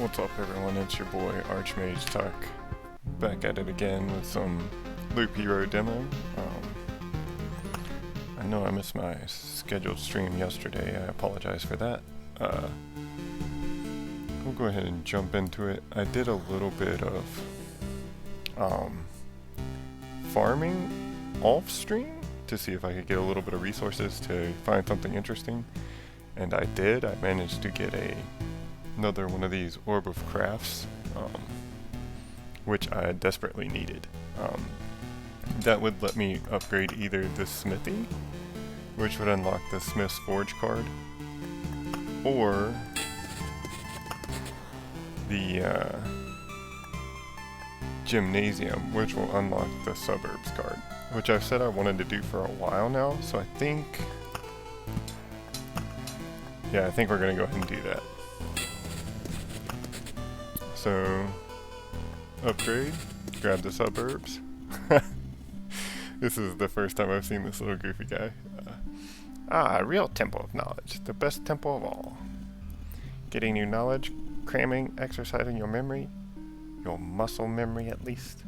What's up everyone, it's your boy Archmage Tuck, back at it again with some Loop Hero demo. I know I missed my scheduled stream yesterday, I apologize for that. We'll go ahead and jump into it. I did a little bit of farming off stream to see if I could get a little bit of resources to find something interesting, and I did. I managed to get another one of these Orb of Crafts, which I desperately needed. That would let me upgrade either the smithy, which would unlock the Smith's Forge card, or the Gymnasium, which will unlock the Suburbs card, which I've said I wanted to do for a while now, so I think we're gonna go ahead and do that. So, upgrade, grab the Suburbs. This is the first time I've seen this little goofy guy. Real Temple of Knowledge, the best temple of all. Getting new knowledge, cramming, exercising your memory, your muscle memory at least.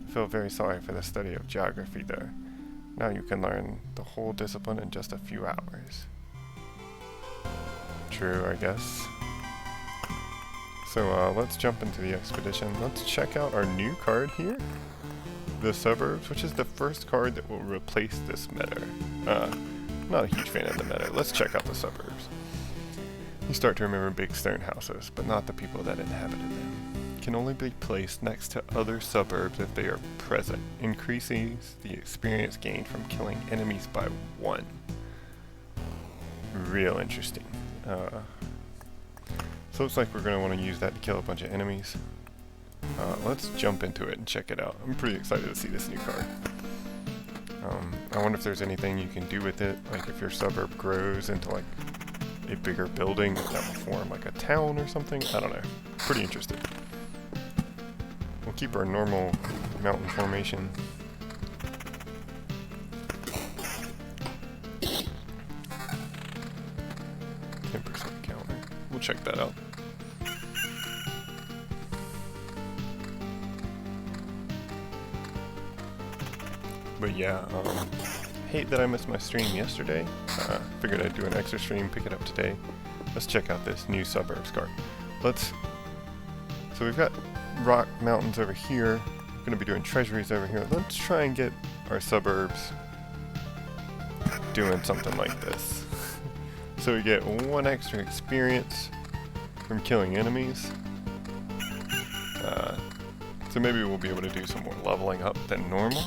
I feel very sorry for the study of geography though. Now you can learn the whole discipline in just a few hours. True, I guess. So let's jump into the expedition. Let's check out our new card here, the Suburbs, which is the first card that will replace this meta. I'm not a huge fan of the meta. Let's check out the Suburbs. You start to remember big stone houses, but not the people that inhabited them. Can only be placed next to other suburbs if they are present. Increases the experience gained from killing enemies by 1. Real interesting. So looks like we're going to want to use that to kill a bunch of enemies. Let's jump into it and check it out. I'm pretty excited to see this new card. I wonder if there's anything you can do with it, like if your suburb grows into like a bigger building that will form like a town or something. I don't know. Pretty interested. We'll keep our normal mountain formation. Counter. We'll check that out. But yeah, hate that I missed my stream yesterday. Figured I'd do an extra stream, pick it up today. Let's check out this new Suburbs card. So we've got rock mountains over here. We're gonna be doing treasuries over here. Let's try and get our suburbs doing something like this. So we get 1 extra experience from killing enemies. So maybe we'll be able to do some more leveling up than normal.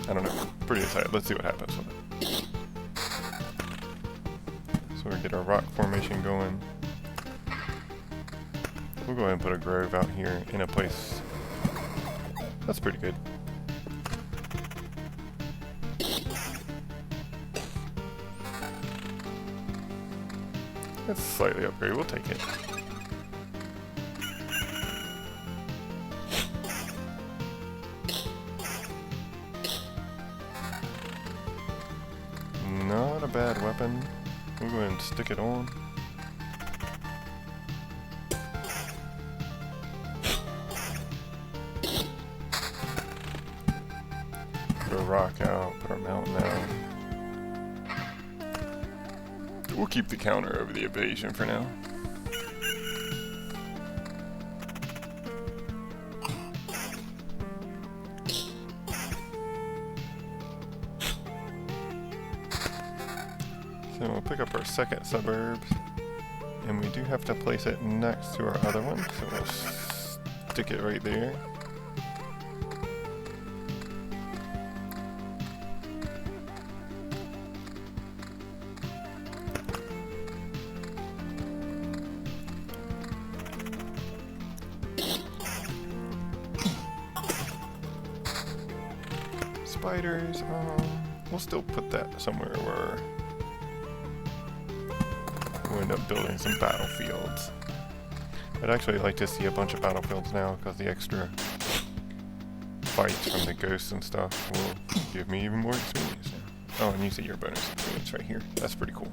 I don't know. Pretty excited. Let's see what happens with it. So we get our rock formation going. We'll go ahead and put a grove out here in a place that's pretty good. It's slightly upgraded, we'll take it. Not a bad weapon. We'll go ahead and stick it on. Put a rock out, put our mountain out. We'll keep the counter over the evasion for now. So we'll pick up our second suburbs, and we do have to place it next to our other one, so we'll stick it right there. Spiders, we'll still put that somewhere where we'll end up building some battlefields. I'd actually like to see a bunch of battlefields now, because the extra fights from the ghosts and stuff will give me even more experience now. Oh, and you see your bonus experience right here. That's pretty cool.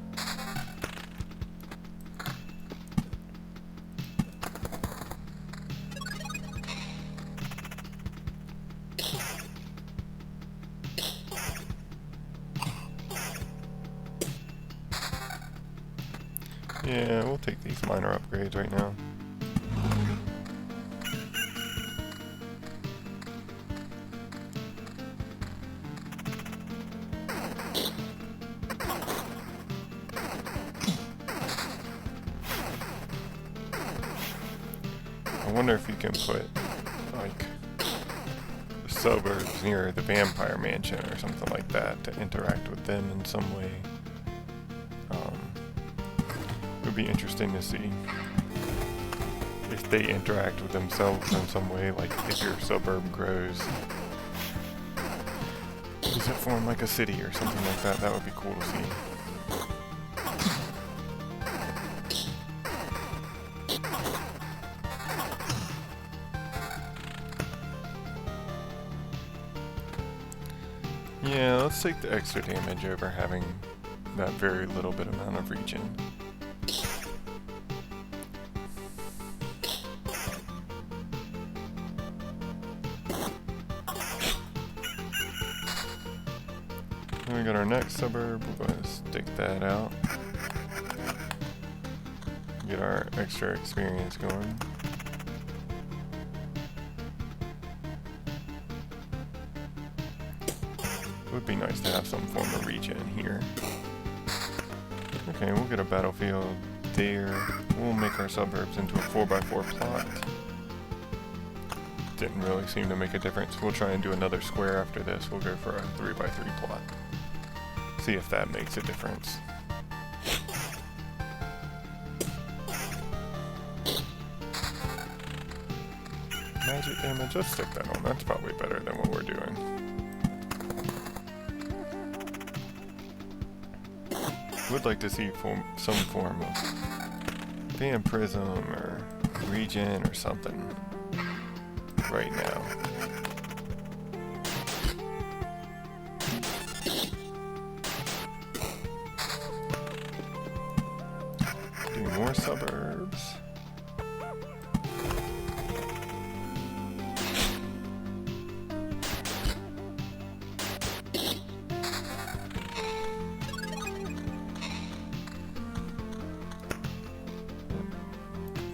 Yeah, we'll take these minor upgrades right now. I wonder if you can put, like, suburbs near the vampire mansion or something like that to interact with them in some way. It would be interesting to see if they interact with themselves in some way, like if your suburb grows. Does it form like a city or something like that? That would be cool to see. Yeah, let's take the extra damage over having that very little bit amount of regen. Then we got our next suburb, we're going to stick that out. Get our extra experience going. It would be nice to have some form of regen here. Okay, we'll get a battlefield there. We'll make our suburbs into a 4x4 plot. Didn't really seem to make a difference. We'll try and do another square after this. We'll go for a 3x3 plot. See if that makes a difference. Magic damage, let's stick that on. That's probably better than what we're doing. Would like to see some form of vampirism or regen or something right now. Do more suburbs.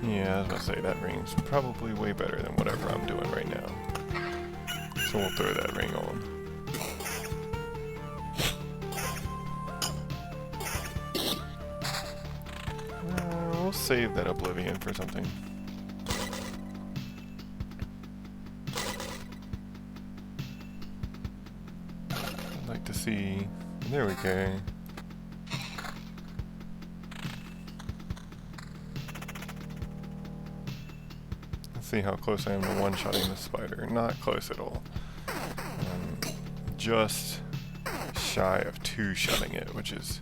Yeah, I was about to say, that ring's probably way better than whatever I'm doing right now. So we'll throw that ring on. We'll save that Oblivion for something. I'd like to see... There we go. See how close I am to one-shotting the spider. Not close at all. Just shy of two-shotting it, which is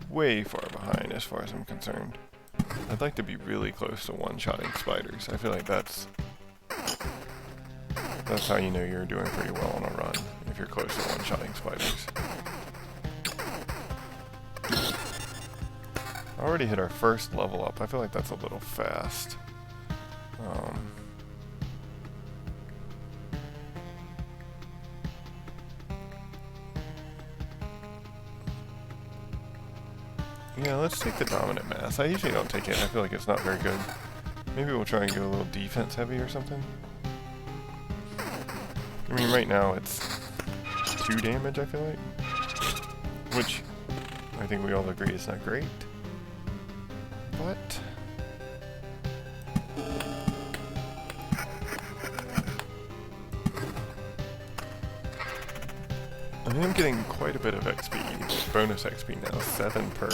way far behind as far as I'm concerned. I'd like to be really close to one-shotting spiders. I feel like that's how you know you're doing pretty well on a run, if you're close to one-shotting spiders. I already hit our first level up. I feel like that's a little fast. Yeah, let's take the dominant mass. I usually don't take it. I feel like it's not very good. Maybe we'll try and go a little defense heavy or something. I mean, right now it's 2 damage, I feel like. Which, I think we all agree is not great. But... I am getting quite a bit of XP, bonus XP now, 7 per.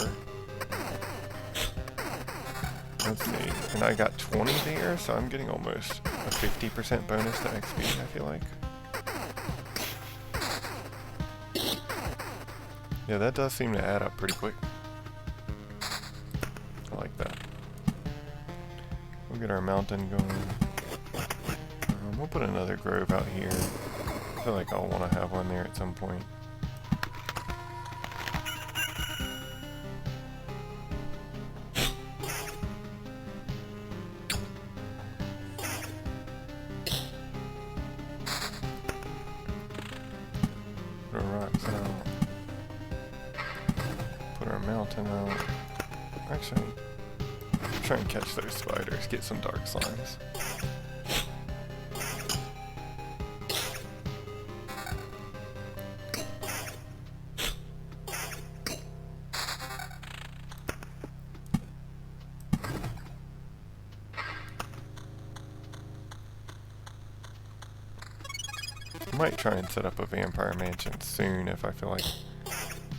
Let's see, and I got 20 there, so I'm getting almost a 50% bonus to XP, I feel like. Yeah, that does seem to add up pretty quick. I like that. We'll get our mountain going. We'll put another grove out here. I feel like I'll want to have one there at some point. Put our rocks out. Put our mountain out. Actually, try and catch those spiders, get some dark slimes. I might try and set up a vampire mansion soon if I feel like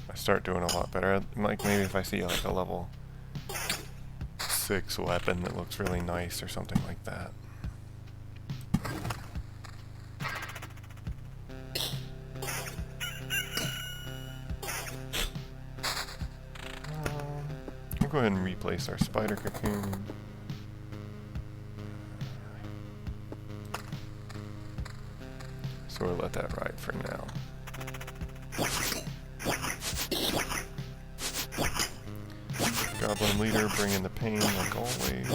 I start doing a lot better. Like maybe if I see like a level 6 weapon that looks really nice or something like that. We'll go ahead and replace our spider cocoon. So we'll let that ride for now. Goblin leader bringing the pain like always.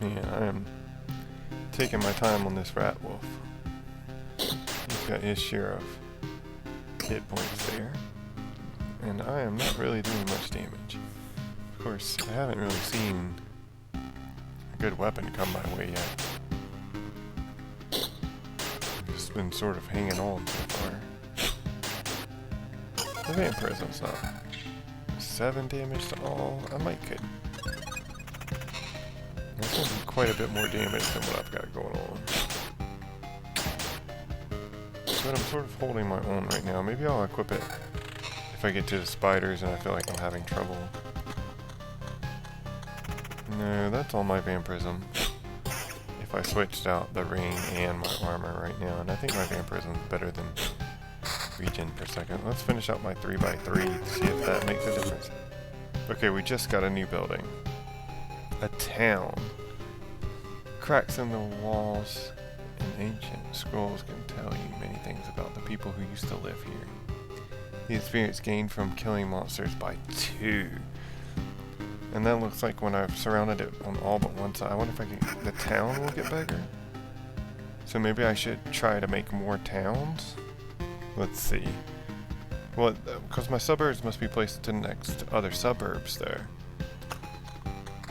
Man, I am taking my time on this rat wolf. He's got his share of hit points there. And I am not really doing much damage. Of course, I haven't really seen a good weapon come my way yet. I've just been sort of hanging on so far. The vampirism's not 7 damage to all. I might could. That's going to be quite a bit more damage than what I've got going on. But I'm sort of holding my own right now. Maybe I'll equip it if I get to the spiders and I feel like I'm having trouble. No, that's all my vampirism. If I switched out the ring and my armor right now, and I think my vampirism is better than regen per second. Let's finish out my 3x3 to see if that makes a difference. Okay, we just got a new building. A town. Cracks in the walls and ancient scrolls can tell you many things about the people who used to live here. The experience gained from killing monsters by 2. And that looks like when I've surrounded it on all but one side. I wonder if I can, the town will get bigger? So maybe I should try to make more towns? Let's see. Well, because my suburbs must be placed to next to other suburbs there.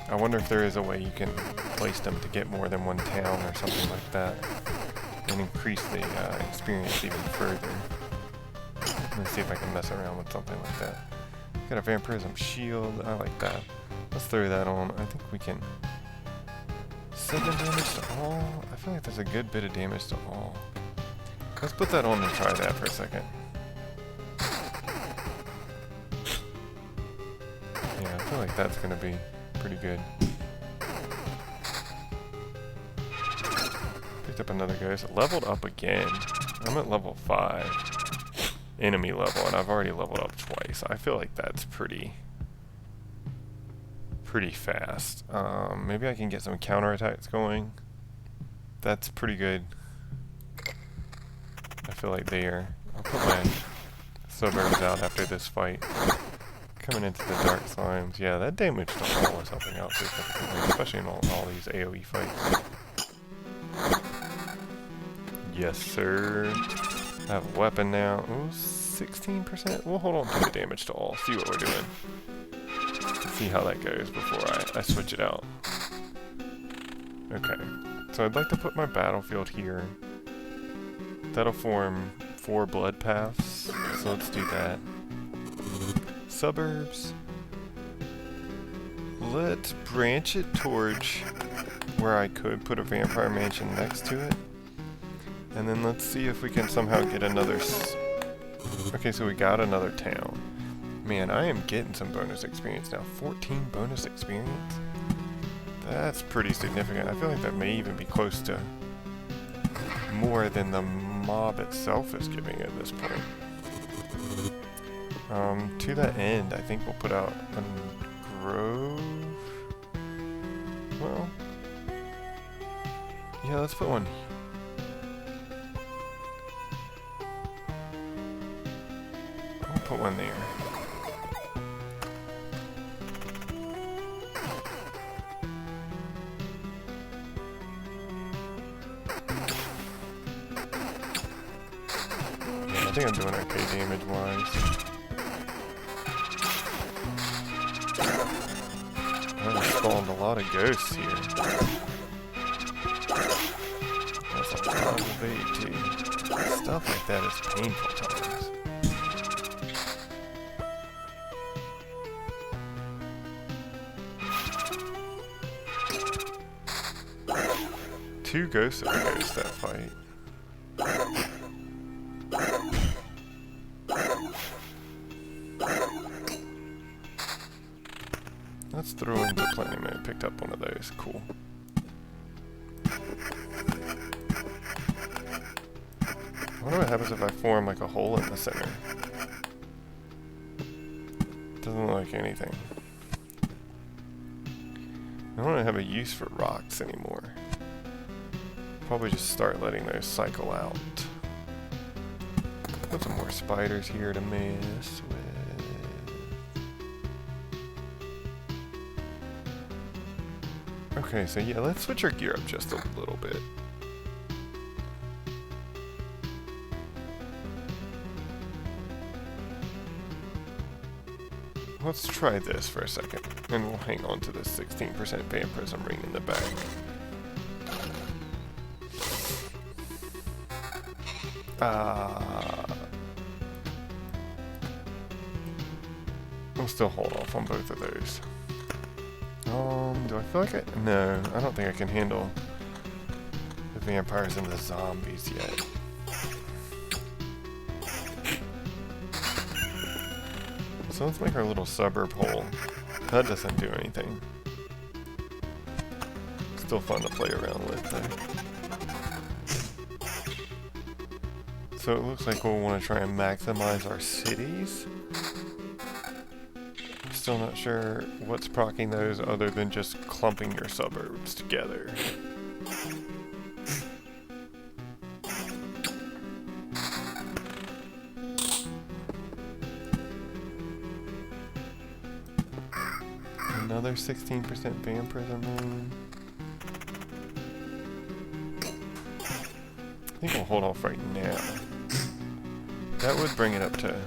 I wonder if there is a way you can place them to get more than one town or something like that. And increase the experience even further. Let's see if I can mess around with something like that. Got a vampirism shield. I like that. Let's throw that on. I think we can... 7 damage to all? I feel like there's a good bit of damage to all. Let's put that on and try that for a second. Yeah, I feel like that's going to be pretty good. Picked up another ghost. Leveled up again. I'm at level 5. Enemy level, and I've already leveled up twice. I feel like that's pretty fast. Maybe I can get some counterattacks going. That's pretty good. I feel like there. I'll put my suburbs out after this fight. Coming into the dark slimes. Yeah, that damage to all is helping out significantly, especially in all these AoE fights. Yes, sir. I have a weapon now. Ooh, 16%. We'll hold on to the damage to all. See what we're doing. See how that goes before I switch it out. Okay. So I'd like to put my battlefield here. That'll form 4 blood paths. So let's do that. Suburbs. Let's branch it towards where I could put a vampire mansion next to it. And then let's see if we can somehow get another... Okay, so we got another town. Man, I am getting some bonus experience now. 14 bonus experience? That's pretty significant. I feel like that may even be close to more than the mob itself is giving at this point. To that end, I think we'll put out a grove. Well, yeah, let's put one. I'll put one there. think I'm doing okay damage-wise. I've spawned a lot of ghosts here. That's a lot of bait too. Stuff like that is painful times. Two ghosts of a ghost that fight. Let's throw into planning mode. Picked up one of those. Cool. I wonder what happens if I form like a hole in the center. Doesn't look like anything. I don't really have a use for rocks anymore. Probably just start letting those cycle out. Put some more spiders here to mess with. Okay, so yeah, let's switch our gear up just a little bit. Let's try this for a second, and we'll hang on to this 16% vampirism ring in the back. We'll still hold off on both of those. Do I feel like no, I don't think I can handle the vampires and the zombies yet. So let's make our little suburb hole. That doesn't do anything. Still fun to play around with though. So it looks like we'll want to try and maximize our cities. Still not sure what's proccing those other than just clumping your suburbs together. Another 16% vampirism ring. I think we'll hold off right now. That would bring it up to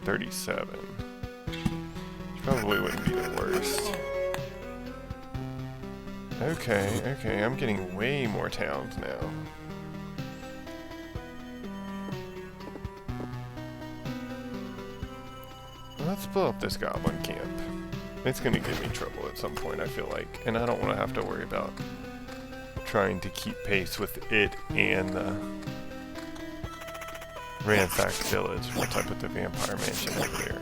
37. Probably wouldn't be the worst. Okay, I'm getting way more towns now. Let's blow up this goblin camp. It's gonna give me trouble at some point, I feel like, and I don't want to have to worry about trying to keep pace with it and the ransacked village once I put the vampire mansion over there.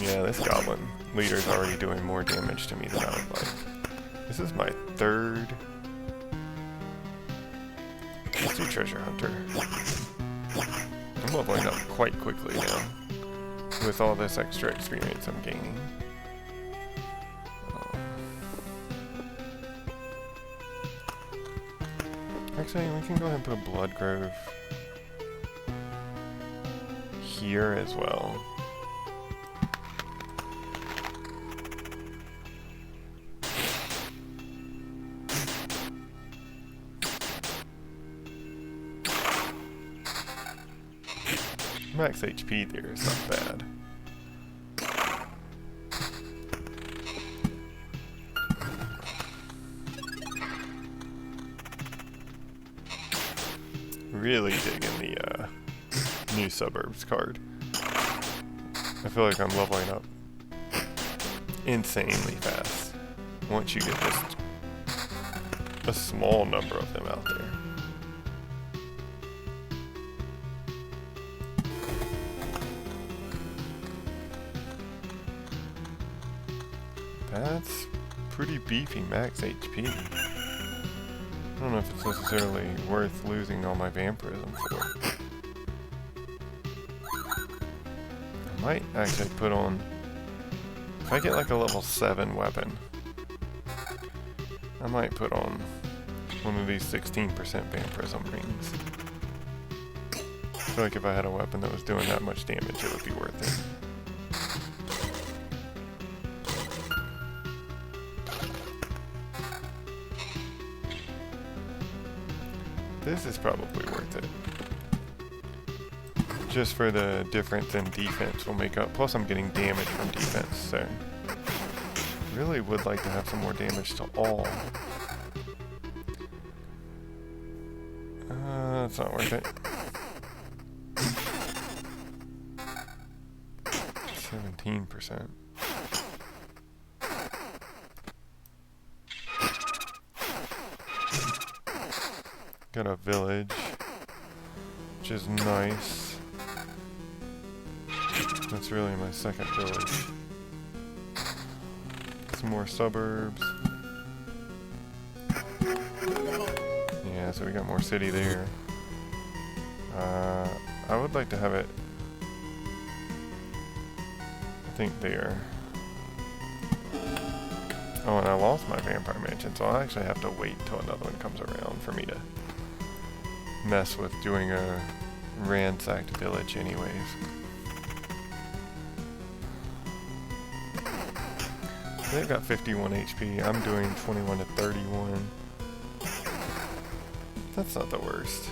Yeah, this goblin leader's already doing more damage to me than I would like. This is my third. Let's do treasure hunter. I'm leveling up quite quickly now with all this extra experience I'm gaining. Actually, we can go ahead and put a blood grove here as well. Max HP there is not bad. Really digging the new suburbs card. I feel like I'm leveling up insanely fast once you get just a small number of them out there. That's pretty beefy max HP. I don't know if it's necessarily worth losing all my vampirism for. I might actually put on... If I get like a level 7 weapon, I might put on one of these 16% vampirism rings. I feel like if I had a weapon that was doing that much damage, it would be worth it. This is probably worth it. Just for the difference in defense will make up. Plus I'm getting damage from defense, so really would like to have some more damage to all. That's not worth it. 17%. Got a village, which is nice. That's really my second village. Some more suburbs. Yeah, so we got more city there. I would like to have it, I think there. Oh, and I lost my vampire mansion, so I'll actually have to wait till another one comes around for me to mess with doing a ransacked village anyways. They've got 51 HP. I'm doing 21 to 31. That's not the worst.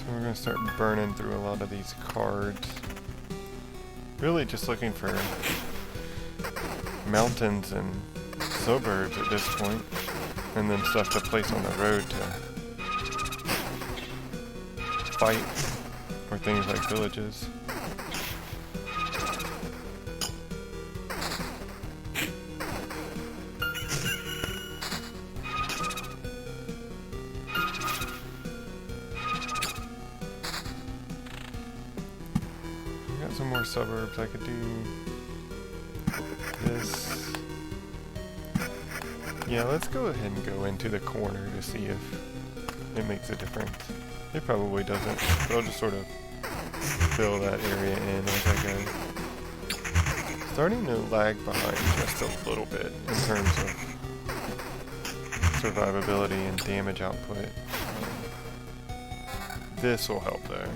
We're going to start burning through a lot of these cards. Really just looking for mountains and suburbs at this point, and then stuff to place on the road to fight, or things like villages. Some more suburbs. I could do this. Yeah, let's go ahead and go into the corner to see if it makes a difference. It probably doesn't, but I'll just sort of fill that area in as I go. Starting to lag behind just a little bit in terms of survivability and damage output. This will help though.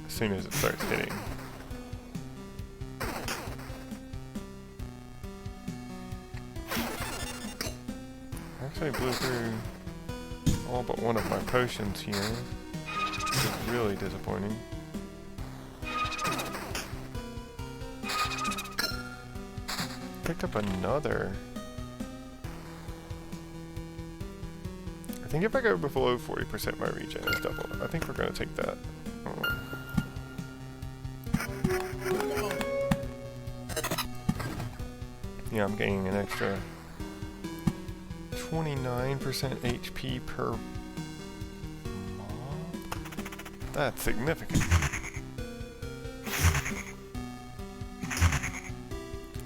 As soon as it starts hitting. Actually blew through all but one of my potions here, which is really disappointing. Picked up another. I think if I go below 40%, my regen is doubled. I think we're going to take that. Yeah, I'm gaining an extra 29% HP per mob? That's significant.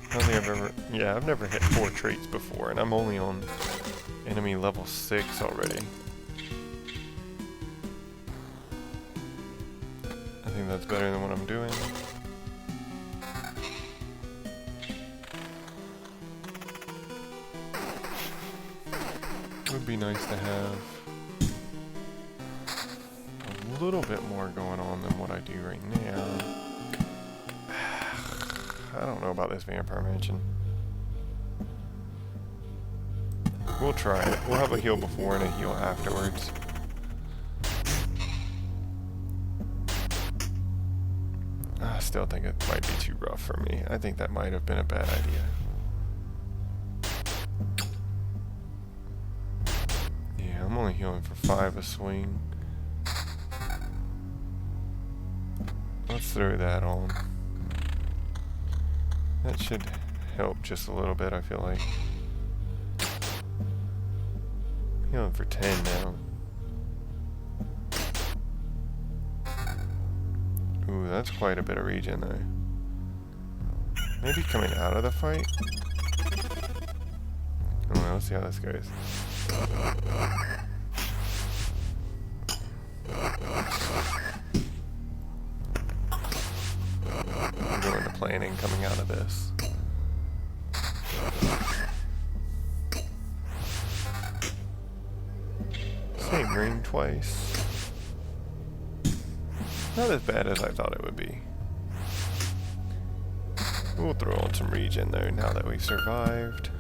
I don't think I've ever... Yeah, I've never hit 4 traits before, and I'm only on enemy level 6 already. I think that's better than what I'm doing. Would be nice to have a little bit more going on than what I do right now. I don't know about this vampire mansion. We'll try it. We'll have a heal before and a heal afterwards. I still think it might be too rough for me. I think that might have been a bad idea. I'm only healing for 5 a swing. Let's throw that on. That should help just a little bit, I feel like. Healing for 10 now. Ooh, that's quite a bit of regen though. Maybe coming out of the fight? Oh, well, let's see how this goes. planning coming out of this. Same ring twice. Not as bad as I thought it would be. We'll throw on some regen though now that we survived.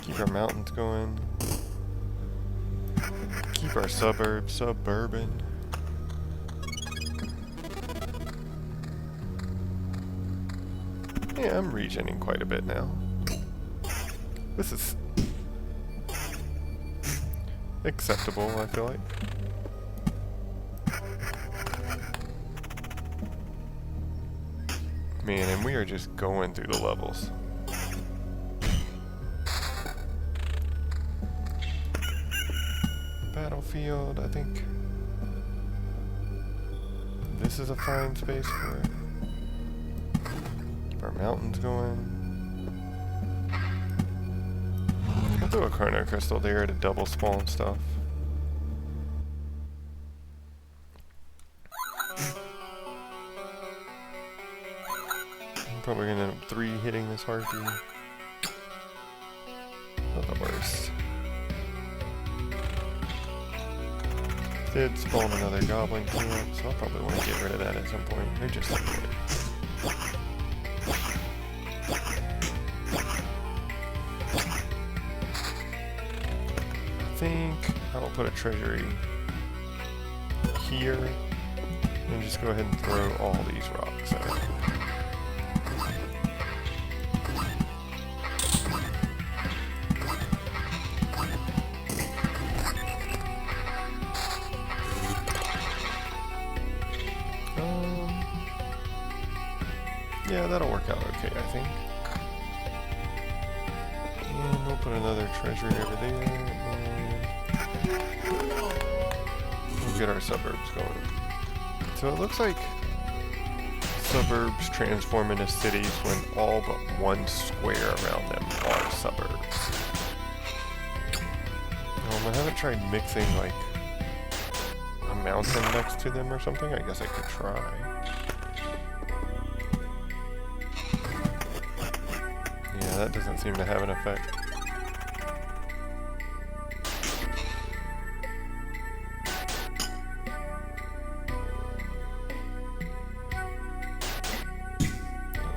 Keep our mountains going. Keep our suburbs suburban. Yeah, I'm regening quite a bit now. This is acceptable, I feel like. Man, and we are just going through the levels. Battlefield, I think this is a fine space for it. Keep our mountains going. I'll throw a chrono crystal there to double spawn stuff. I'm probably gonna end up 3 hitting this harpy. Not the worst. Did spawn another goblin camp, so I'll probably want to get rid of that at some point. They're just annoying. I think I will put a treasury here and just go ahead and throw all these rocks out. Yeah, that'll work out okay, I think. And we'll put another treasury over there. We'll get our suburbs going. So it looks like suburbs transform into cities when all but one square around them are suburbs. I haven't tried mixing like a mountain next to them or something. I guess I could try. Yeah, that doesn't seem to have an effect.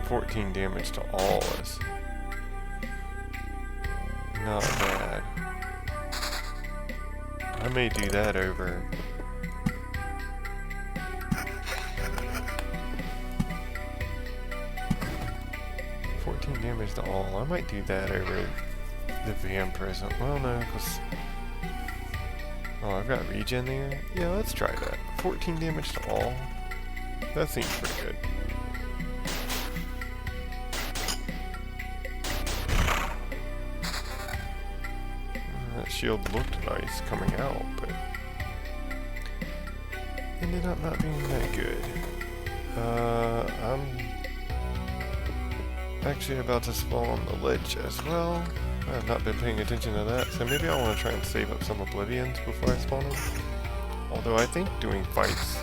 $14 damage to all is not bad. I may do that over. Damage to all. I might do that over the Vampirism. Well, no, because... Oh, I've got regen there? Yeah, let's try that. 14 damage to all. That seems pretty good. That shield looked nice coming out, but... ended up not being that good. I'm actually about to spawn the lich as well. I have not been paying attention to that, so maybe I want to try and save up some oblivions before I spawn them. Although I think doing fights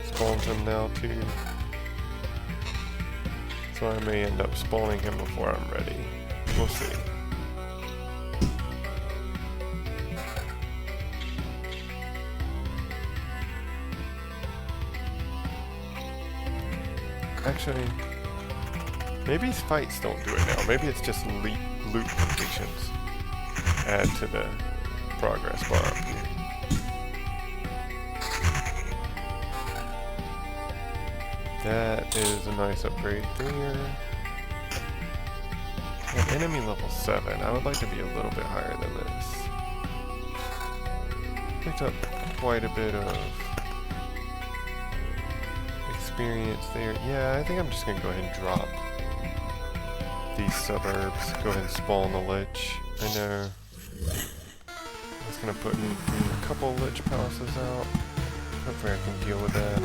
spawns him now too. So I may end up spawning him before I'm ready. We'll see. Actually, maybe fights don't do it now. Maybe it's just loot completions. Add to the progress bar up here. That is a nice upgrade there. At enemy level 7, I would like to be a little bit higher than this. Picked up quite a bit of experience there. Yeah, I think I'm just going to go ahead and drop these suburbs. Go ahead and spawn the lich. I know. I was going to put a couple lich palaces out. Hopefully I can deal with that.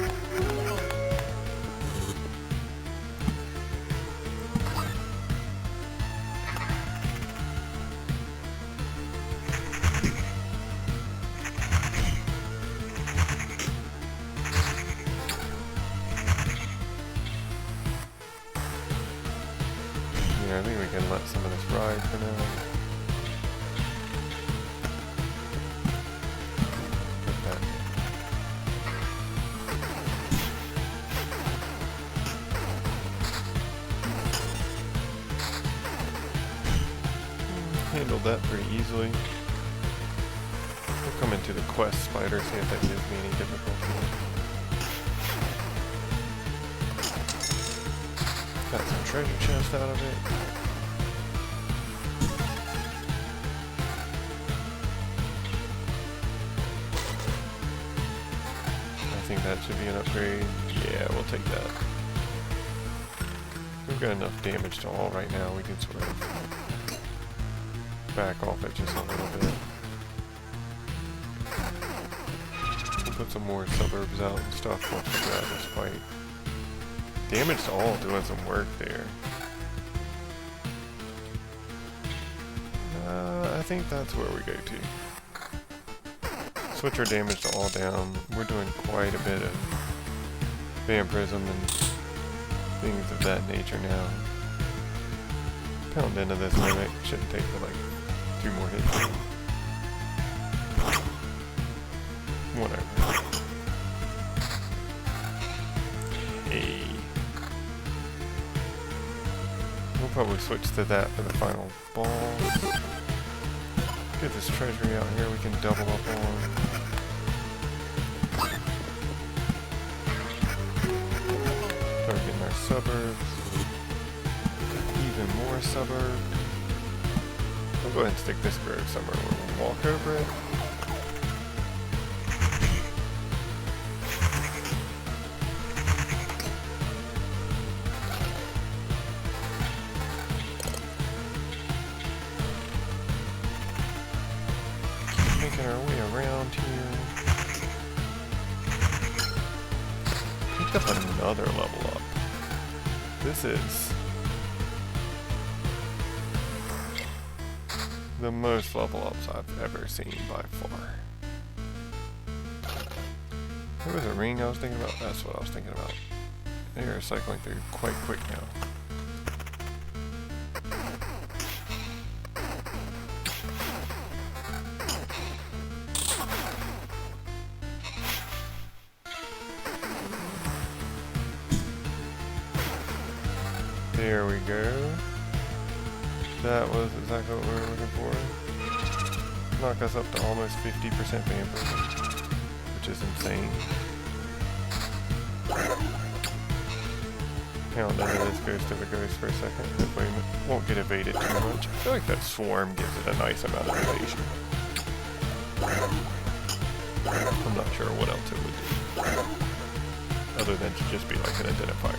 I think we can let some of this ride for now. Put that. Handled that pretty easily. We'll come into the quest spider, see if that gives me any difficulty. Got some treasure chest out of it. I think that should be an upgrade. Yeah, we'll take that. We've got enough damage to all right now, we can sort of back off it just a little bit. We'll put some more suburbs out and stuff once we grab this fight. Damage to all doing some work there. I think that's where we go to. Switch our damage to all down. We're doing quite a bit of vampirism and things of that nature now. Pound into this limit. Shouldn't take but like 2 more hits. Whatever. Hey. We'll probably switch to that for the final boss. Get this treasury out here we can double up on. Start getting our suburbs. Even more suburbs. I'll go ahead and stick this grove somewhere where we can walk over it. Making our way around here. Picked up another level up. This is the most level ups I've ever seen by far. There was a ring I was thinking about. That's what I was thinking about. They are cycling through quite quick now. There we go. That was exactly what we were looking for. Knock us up to almost 50% vampirism, which is insane. Pound into this ghost of a ghost for a second. Hopefully it won't get evaded too much. I feel like that swarm gives it a nice amount of evasion. I'm not sure what else it would do. Other than to just be like an identifier.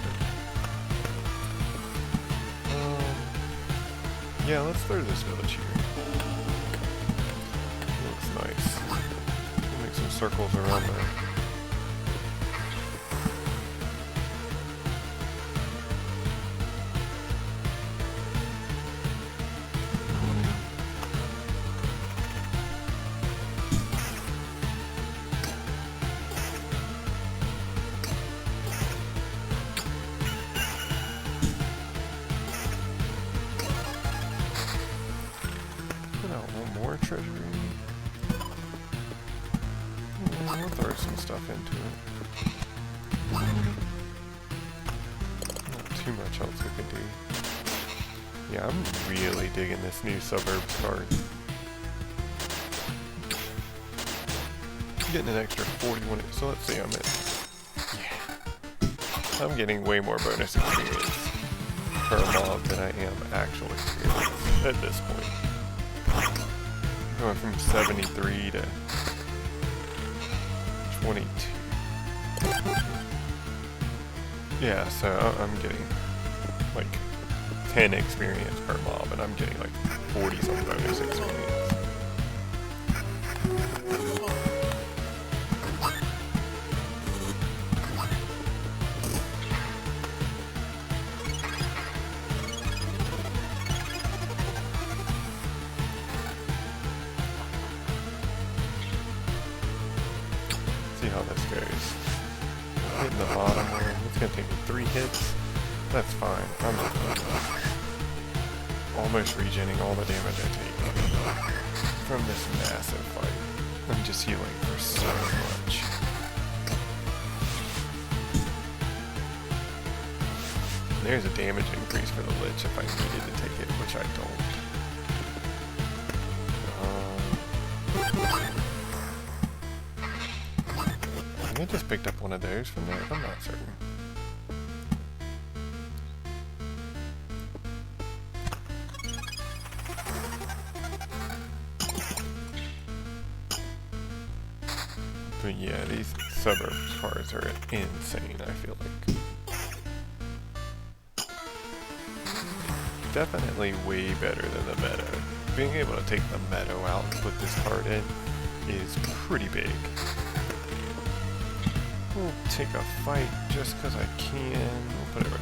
Yeah, let's throw this village here. Looks nice. We'll make some circles around there. More treasury. We'll throw some stuff into it. Not too much else we can do. Yeah, I'm really digging this new suburbs card. Getting an extra 41. So let's see, I'm at. Yeah. I'm getting way more bonus experience per mob than I am actual experience at this point. Going from 73 to 22. Yeah, so I'm getting like 10 experience per mob, and I'm getting like 40 some bonus experience. See how this goes. Hitting the bottom one. It's gonna take me 3 hits. That's fine. I'm not gonna almost regenerating all the damage I take from this massive fight. I'm just healing for so much. And there's a damage increase for the Lich if I needed to take it, which I don't. I think I just picked up one of those from there, I'm not certain. But yeah, these suburbs cards are insane, I feel like. Definitely way better than the Meadow. Being able to take the Meadow out and put this card in is pretty big. We'll take a fight just because I can. We'll put it right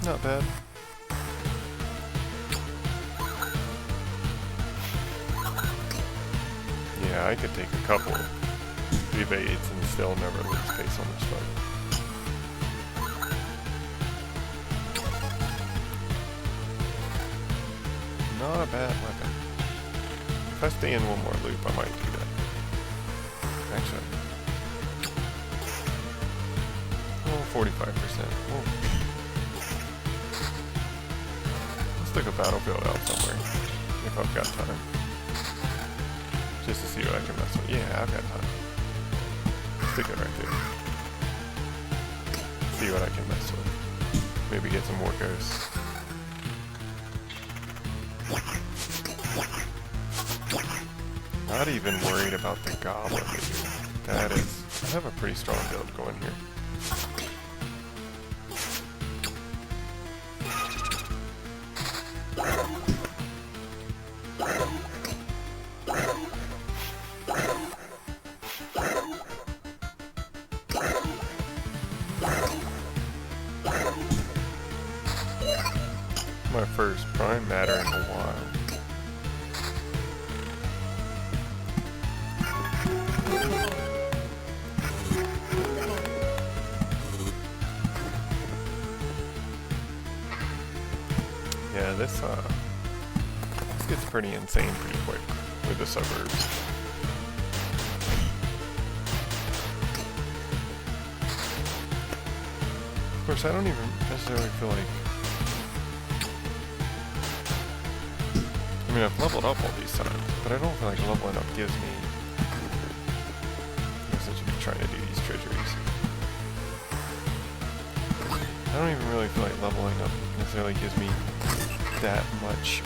there. Not bad. Yeah, I could take a couple evades and still never lose pace on this fight. Not a bad weapon. If I stay in one more loop, I might do that. Actually. Oh, 45%. Whoa. Let's take a battlefield out somewhere, if I've got time. Just to see what I can mess with. Yeah, I've got time. Stick it right there. See what I can mess with. Maybe get some more ghosts. Not even worried about the goblin move. That is... I have a pretty strong build going here. My first prime matter in a while. Yeah, this gets pretty insane pretty quick with the suburbs. Of course, I don't even necessarily feel like... I mean, I've leveled up all these times, but I don't feel like leveling up gives me... I guess I should be trying to do these treasuries. I don't even really feel like leveling up necessarily gives me that much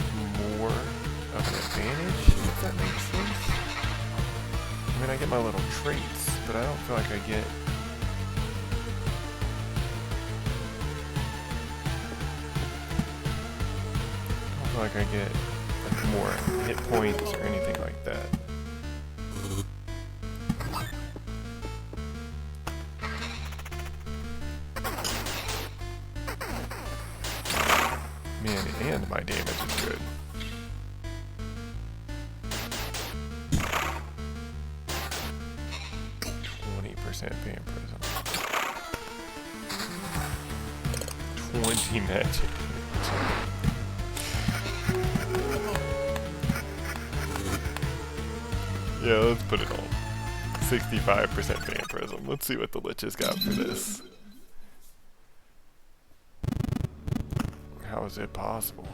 more of an advantage, if that makes sense. I mean, I get my little traits, but I don't feel like I get... I don't feel like I get like more hit points or anything like that. Man, and my damage is good. Vampirism. 20 magic. Yeah, let's put it on. 65% vampirism. Let's see what the Lich has got for this. How is it possible?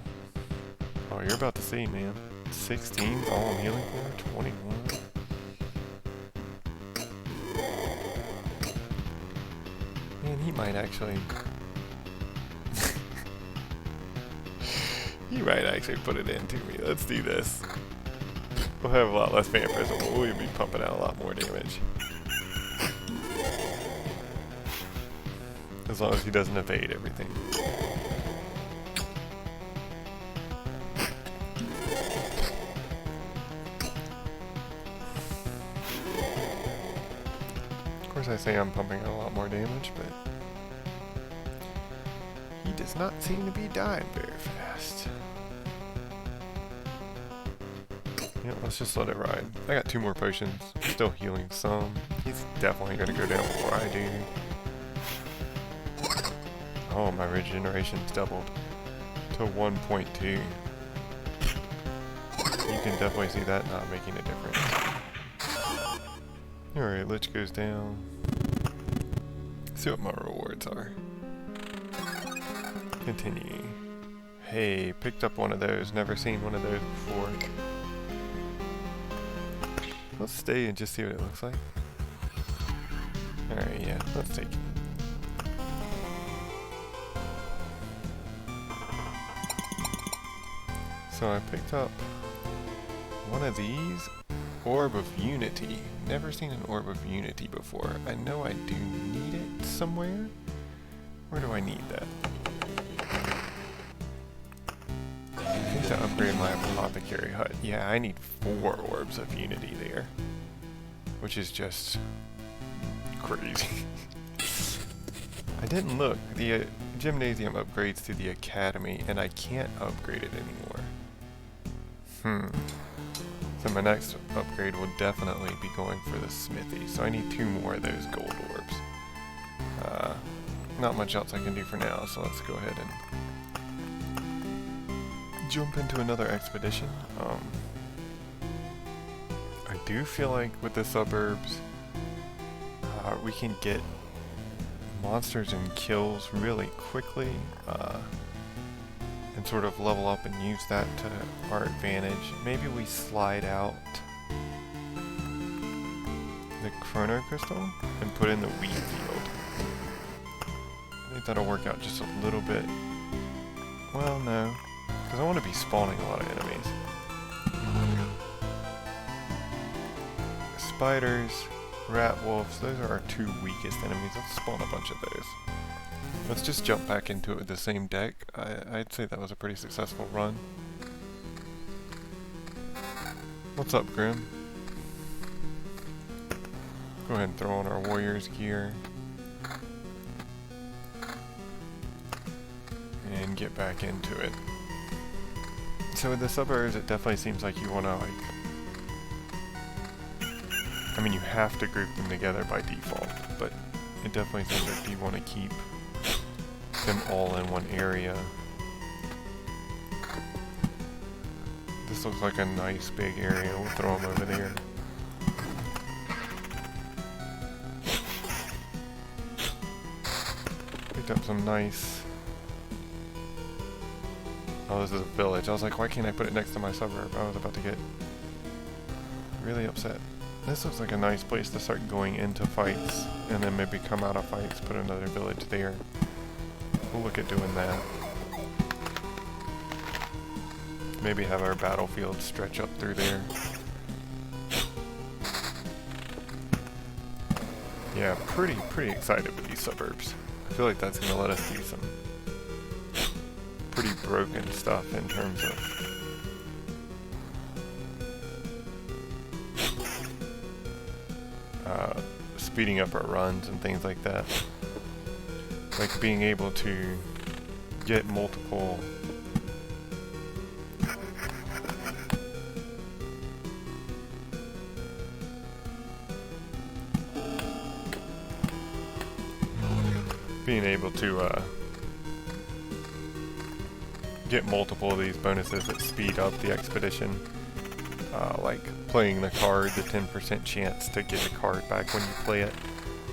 Oh, you're about to see, man. 16, all I'm healing for? 21. Man, he might actually... he might actually put it into me. Let's do this. We'll have a lot less vampirism, but we'll be pumping out a lot more damage. As long as he doesn't evade everything. Of course I say I'm pumping out a lot more damage, but he does not seem to be dying very fast. Yeah, let's just let it ride. I got 2 more potions. Still healing some. He's definitely gonna go down before I do. Oh, my regeneration's doubled to 1.2. You can definitely see that not making a difference. Alright, Lich goes down. See what my rewards are. Continue. Hey, picked up one of those. Never seen one of those before. Let's stay and just see what it looks like. Alright, yeah, let's take it. So I picked up one of these. Orb of Unity. Never seen an Orb of Unity before. I know I do need it somewhere. Where do I need that? I think to upgrade my apothecary hut. Yeah, I need 4 Orbs of Unity there. Which is just crazy. I didn't look. The gymnasium upgrades to the academy, and I can't upgrade it anymore. So my next upgrade will definitely be going for the smithy. So I need 2 more of those gold orbs. Not much else I can do for now, so let's go ahead and jump into another expedition. I do feel like with the suburbs, we can get monsters and kills really quickly. And sort of level up and use that to our advantage. Maybe we slide out the chrono crystal and put in the wheat field. I think that'll work out just a little bit. Well, no, because I want to be spawning a lot of enemies. Spiders, rat wolves, those are our 2 weakest enemies. Let's spawn a bunch of those. Let's just jump back into it with the same deck. I'd say that was a pretty successful run. What's up, Grim? Go ahead and throw on our warrior's gear. And get back into it. So with the suburbs, it definitely seems like you want to, I mean, you have to group them together by default, but it definitely seems like you want to keep them all in one area. This looks like a nice big area. We'll throw them over there. Picked up some nice... Oh, this is a village. I was like, why can't I put it next to my suburb? I was about to get really upset. This looks like a nice place to start going into fights, and then maybe come out of fights, put another village there. We'll look at doing that. Maybe have our battlefield stretch up through there. Yeah, pretty excited with these suburbs. I feel like that's gonna let us do some pretty broken stuff in terms of speeding up our runs and things like that. Like being able to get multiple get multiple of these bonuses that speed up the expedition. Like playing the card, the 10% chance to get a card back when you play it.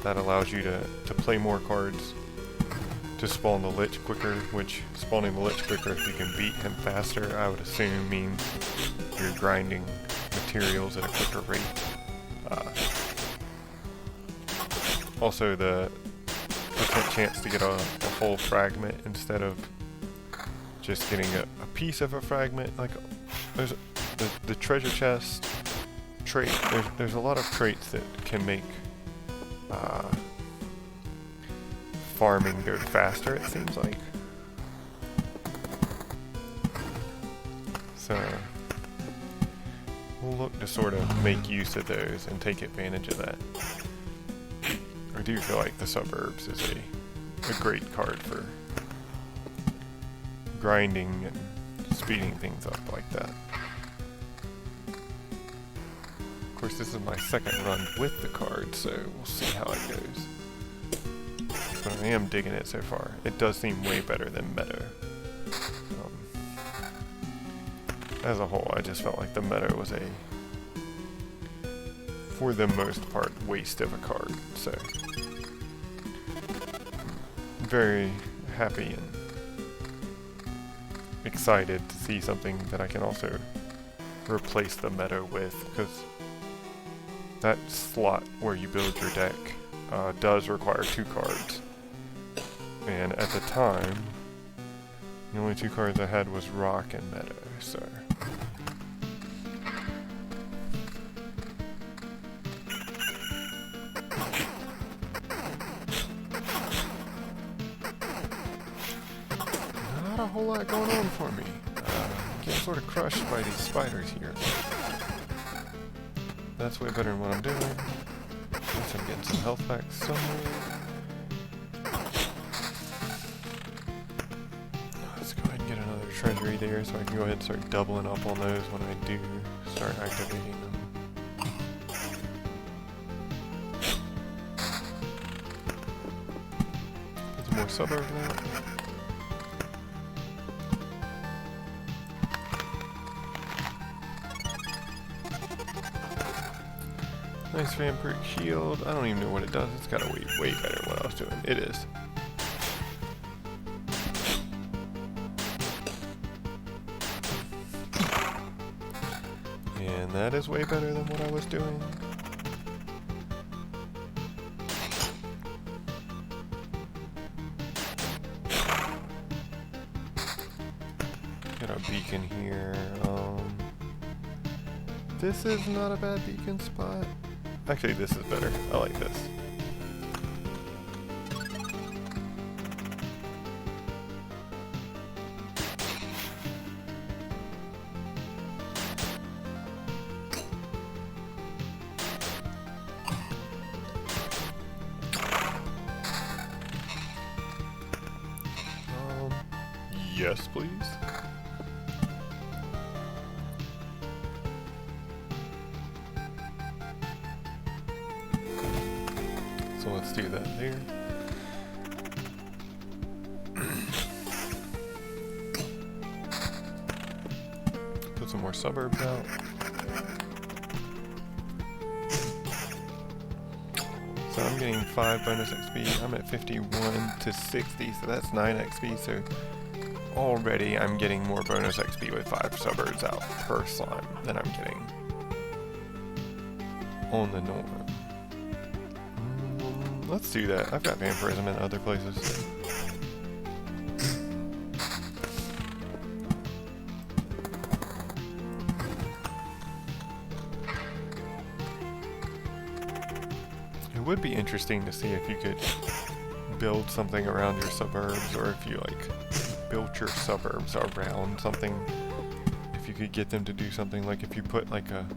That allows you to play more cards. To spawn the Lich quicker, which spawning the Lich quicker if you can beat him faster, I would assume means you're grinding materials at a quicker rate. Also the percent chance to get a whole fragment instead of just getting a piece of a fragment. Like there's the treasure chest trait. There's a lot of traits that can make farming go faster, it seems like. So we'll look to sort of make use of those and take advantage of that. I do feel like the suburbs is a great card for grinding and speeding things up like that. course, this is my second run with the card, so we'll see how it goes. But I am digging it so far. It does seem way better than Meta. As a whole, I just felt like the Meta was for the most part, waste of a card. So, very happy and excited to see something that I can also replace the Meta with, because that slot where you build your deck does require 2 cards. And at the time, the only 2 cards I had was Rock and Meta, so... Not a whole lot going on for me. Get sort of crushed by these spiders here. That's way better than what I'm doing. Guess I'm getting some health back somewhere. Let's go ahead and get another treasury there so I can go ahead and start doubling up on those when I do start activating them. Get some more suburbs now. Nice vampiric shield. I don't even know what it does. It's gotta be way better than what I was doing. It is. And that is way better than what I was doing. Got a beacon here. This is not a bad beacon spot. Actually, this is better. I like this. Yes, please. So let's do that there. Put some more suburbs out. So I'm getting 5 bonus XP. I'm at 51 to 60, so that's 9 XP. So already I'm getting more bonus XP with 5 suburbs out per slime than I'm getting on the norm. Let's do that. I've got vampirism in other places. It would be interesting to see if you could build something around your suburbs, or if you like built your suburbs around something. If you could get them to do something, like if you put like a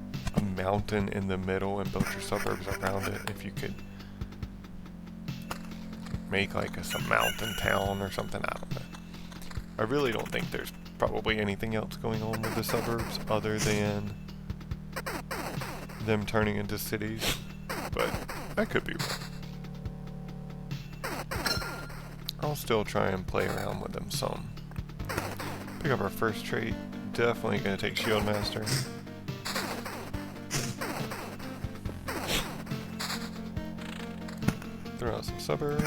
mountain in the middle and built your suburbs around it, if you could make like some mountain town or something, I don't know. I really don't think there's probably anything else going on with the suburbs other than them turning into cities, but I could be wrong. I'll still try and play around with them some. Pick up our first trait. Definitely going to take Shield Master. Throw out some suburbs.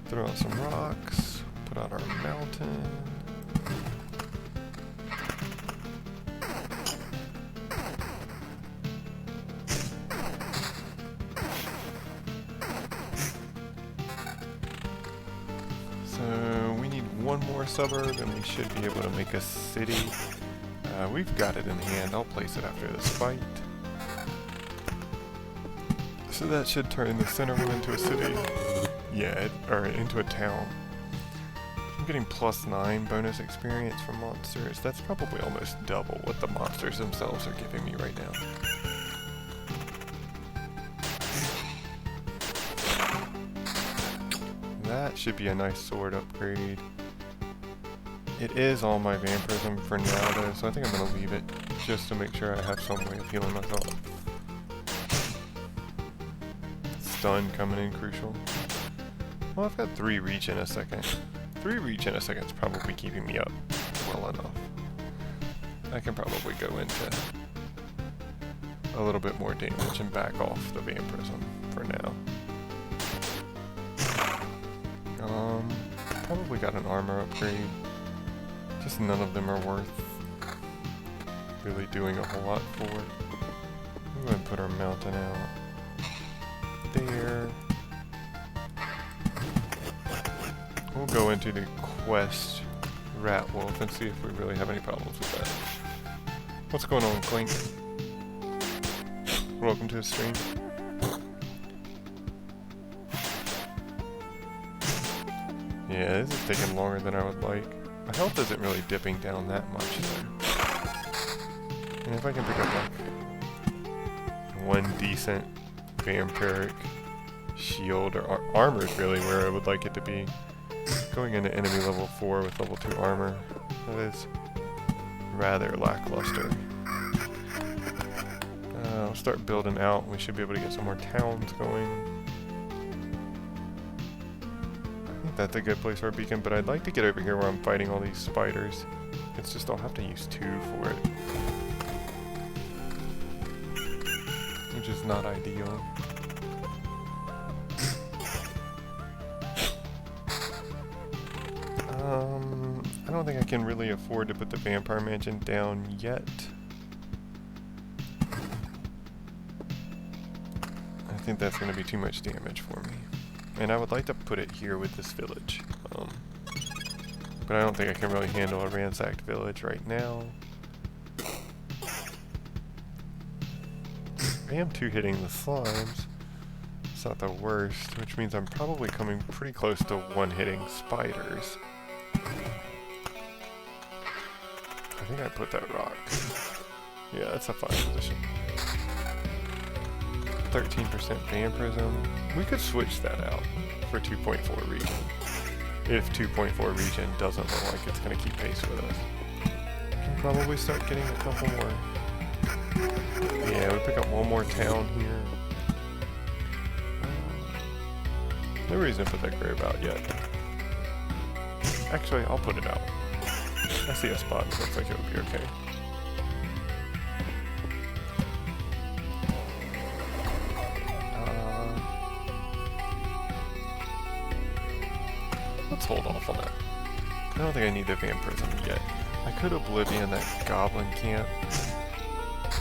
Throw out some rocks. Put out our mountain. So we need one more suburb and we should be able to make a city. We've got it in hand. I'll place it after this fight. So that should turn the center one into a city. Yeah, or into a town. I'm getting +9 bonus experience from monsters. That's probably almost double what the monsters themselves are giving me right now. That should be a nice sword upgrade. It is all my vampirism for now though, so I think I'm going to leave it. just to make sure I have some way of healing myself. Stun coming in crucial. Well, I've got 3 reach in a second. 3 reach in a second is probably keeping me up well enough. I can probably go into a little bit more damage and back off the vampirism for now. Probably got an armor upgrade. Just none of them are worth really doing a whole lot for. We'll go ahead and put our mountain out there. We'll go into the quest Rat Wolf and see if we really have any problems with that. What's going on, Clink? Welcome to the stream. Yeah, this is taking longer than I would like. My health isn't really dipping down that much though. And if I can pick up like one decent vampiric shield or armor is really where I would like it to be. Going into enemy level 4 with level 2 armor, that is rather lackluster. I'll start building out. We should be able to get some more towns going. I think that's a good place for a beacon, but I'd like to get over here where I'm fighting all these spiders. It's just I'll have to use 2 for it, which is not ideal. I don't think I can really afford to put the vampire mansion down yet. I think that's going to be too much damage for me. And I would like to put it here with this village. But I don't think I can really handle a ransacked village right now. I am 2-hitting the slimes. It's not the worst, which means I'm probably coming pretty close to 1-hitting spiders. I think I put that rock. Yeah, that's a fine position. 13% vampirism. We could switch that out for 2.4 region. If 2.4 region doesn't look like it's going to keep pace with us. We can probably start getting a couple more. Yeah, we pick up one more town here. No reason to put that grave out yet. Actually, I'll put it out. I see a spot that looks like it would be okay. Let's hold off on that. I don't think I need the vampirism yet. I could Oblivion that goblin camp,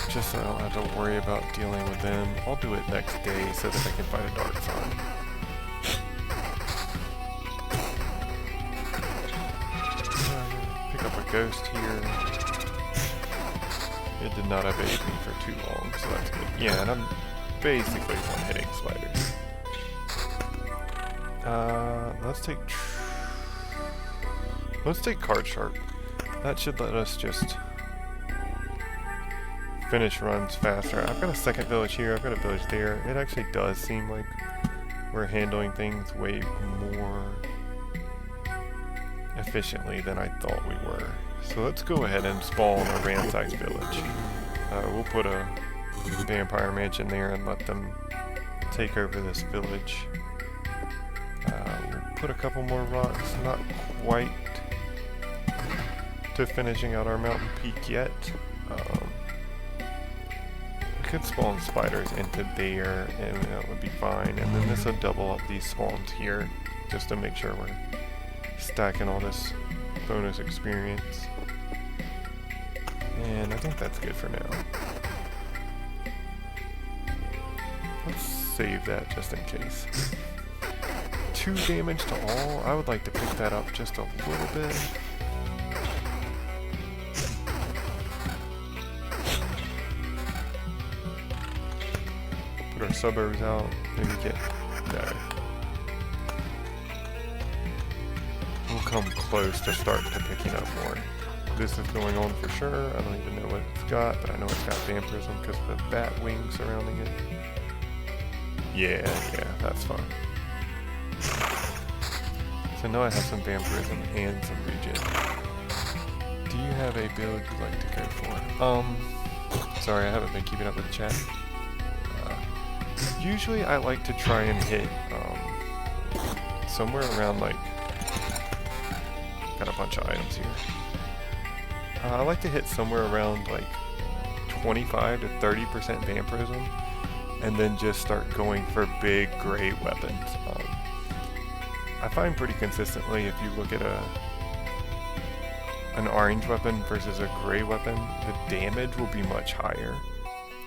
just so I don't have to worry about dealing with them. I'll do it next day so that I can fight a dark farm. Pick up a ghost here. It did not evade me for too long, so that's good. Yeah, and I'm basically one-hitting spiders. Let's take Card Sharp. That should let us just finish runs faster. I've got a second village here, I've got a village there. It actually does seem like we're handling things way more efficiently than I thought we were. So let's go ahead and spawn a ransacked village. We'll put a vampire mansion there and let them take over this village. We'll put a couple more rocks, not quite to finishing out our mountain peak yet. We could spawn spiders into there and that would be fine, and then this will double up these spawns here just to make sure we're stacking all this bonus experience. And I think that's good for now. Let's save that just in case. 2 damage to all. I would like to pick that up just a little bit. Put our suburbs out. Maybe get better. We'll come close to start to picking up more. This is going on for sure. I don't even know what it's got, but I know it's got vampirism because of the bat wings surrounding it. Yeah, that's fine. So now I have some vampirism and some regen. Do you have a build you'd like to go for? Sorry, I haven't been keeping up with the chat. Usually I like to try and hit, somewhere around, like, got a bunch of items here. I like to hit somewhere around, like, 25 to 30% vampirism, and then just start going for big gray weapons. I find pretty consistently if you look at an orange weapon versus a gray weapon, the damage will be much higher.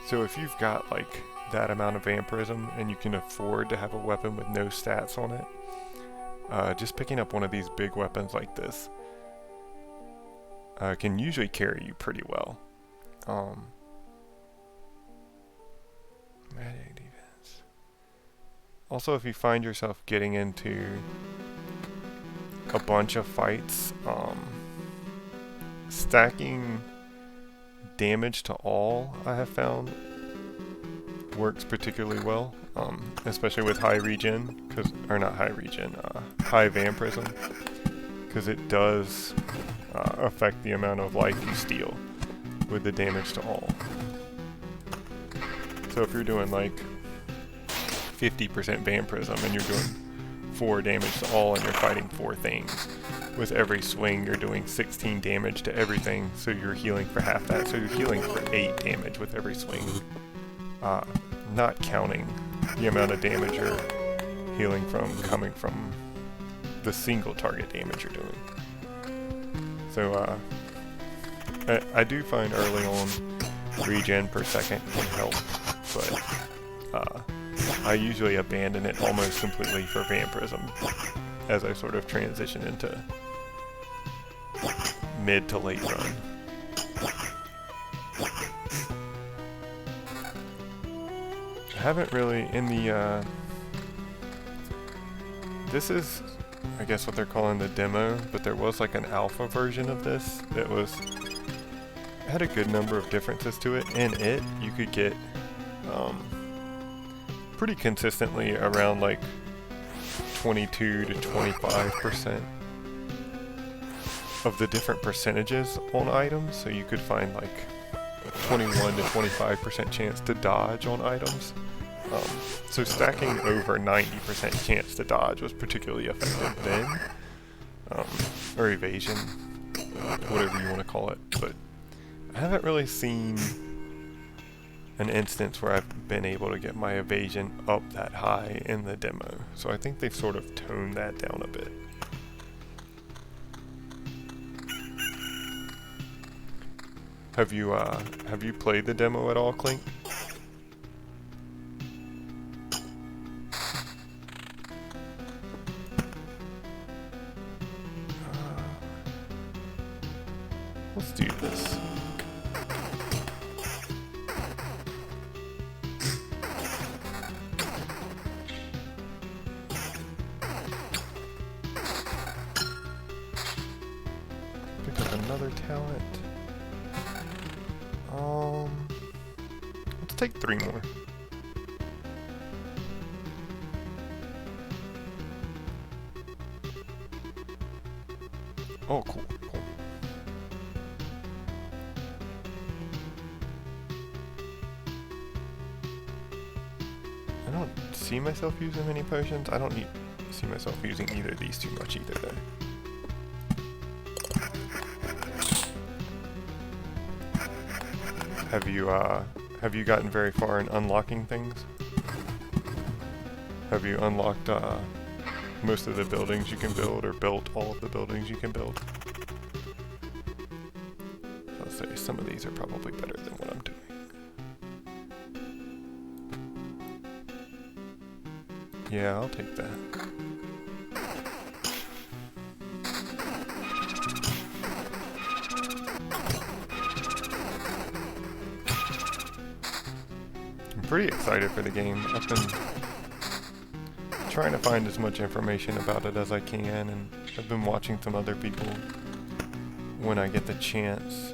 So if you've got like that amount of vampirism and you can afford to have a weapon with no stats on it, just picking up one of these big weapons like this can usually carry you pretty well. Magic defense. Also, if you find yourself getting into a bunch of fights, stacking damage to all, I have found, works particularly well, especially with high regen, high vampirism, because it does affect the amount of life you steal with the damage to all. So if you're doing like 50% vampirism and you're doing 4 damage to all and you're fighting 4 things, with every swing you're doing 16 damage to everything, so you're healing for half that, so you're healing for 8 damage with every swing, not counting the amount of damage you're healing from coming from the single target damage you're doing. So I do find early on regen per second can help, but I usually abandon it almost completely for vampirism as I sort of transition into mid to late run. I haven't really in the this is I guess what they're calling the demo, but there was like an alpha version of this that had a good number of differences to it. In it, you could get pretty consistently around like 22 to 25% of the different percentages on items. So you could find like 21 to 25% chance to dodge on items. So stacking over 90% chance to dodge was particularly effective then, or evasion, whatever you want to call it. But I haven't really seen an instance where I've been able to get my evasion up that high in the demo. So I think they've sort of toned that down a bit. Have you played the demo at all, Clink? Let's do this. Pick up another talent. Let's take 3 more. Oh, cool. I don't see myself using many potions. I don't see myself using either of these too much either, though. Have you gotten very far in unlocking things? Have you unlocked most of the buildings you can build, or built all of the buildings you can build? I'll say some of these are probably better than what I'm doing. Yeah, I'll take that. I'm pretty excited for the game. I've been trying to find as much information about it as I can, and I've been watching some other people when I get the chance,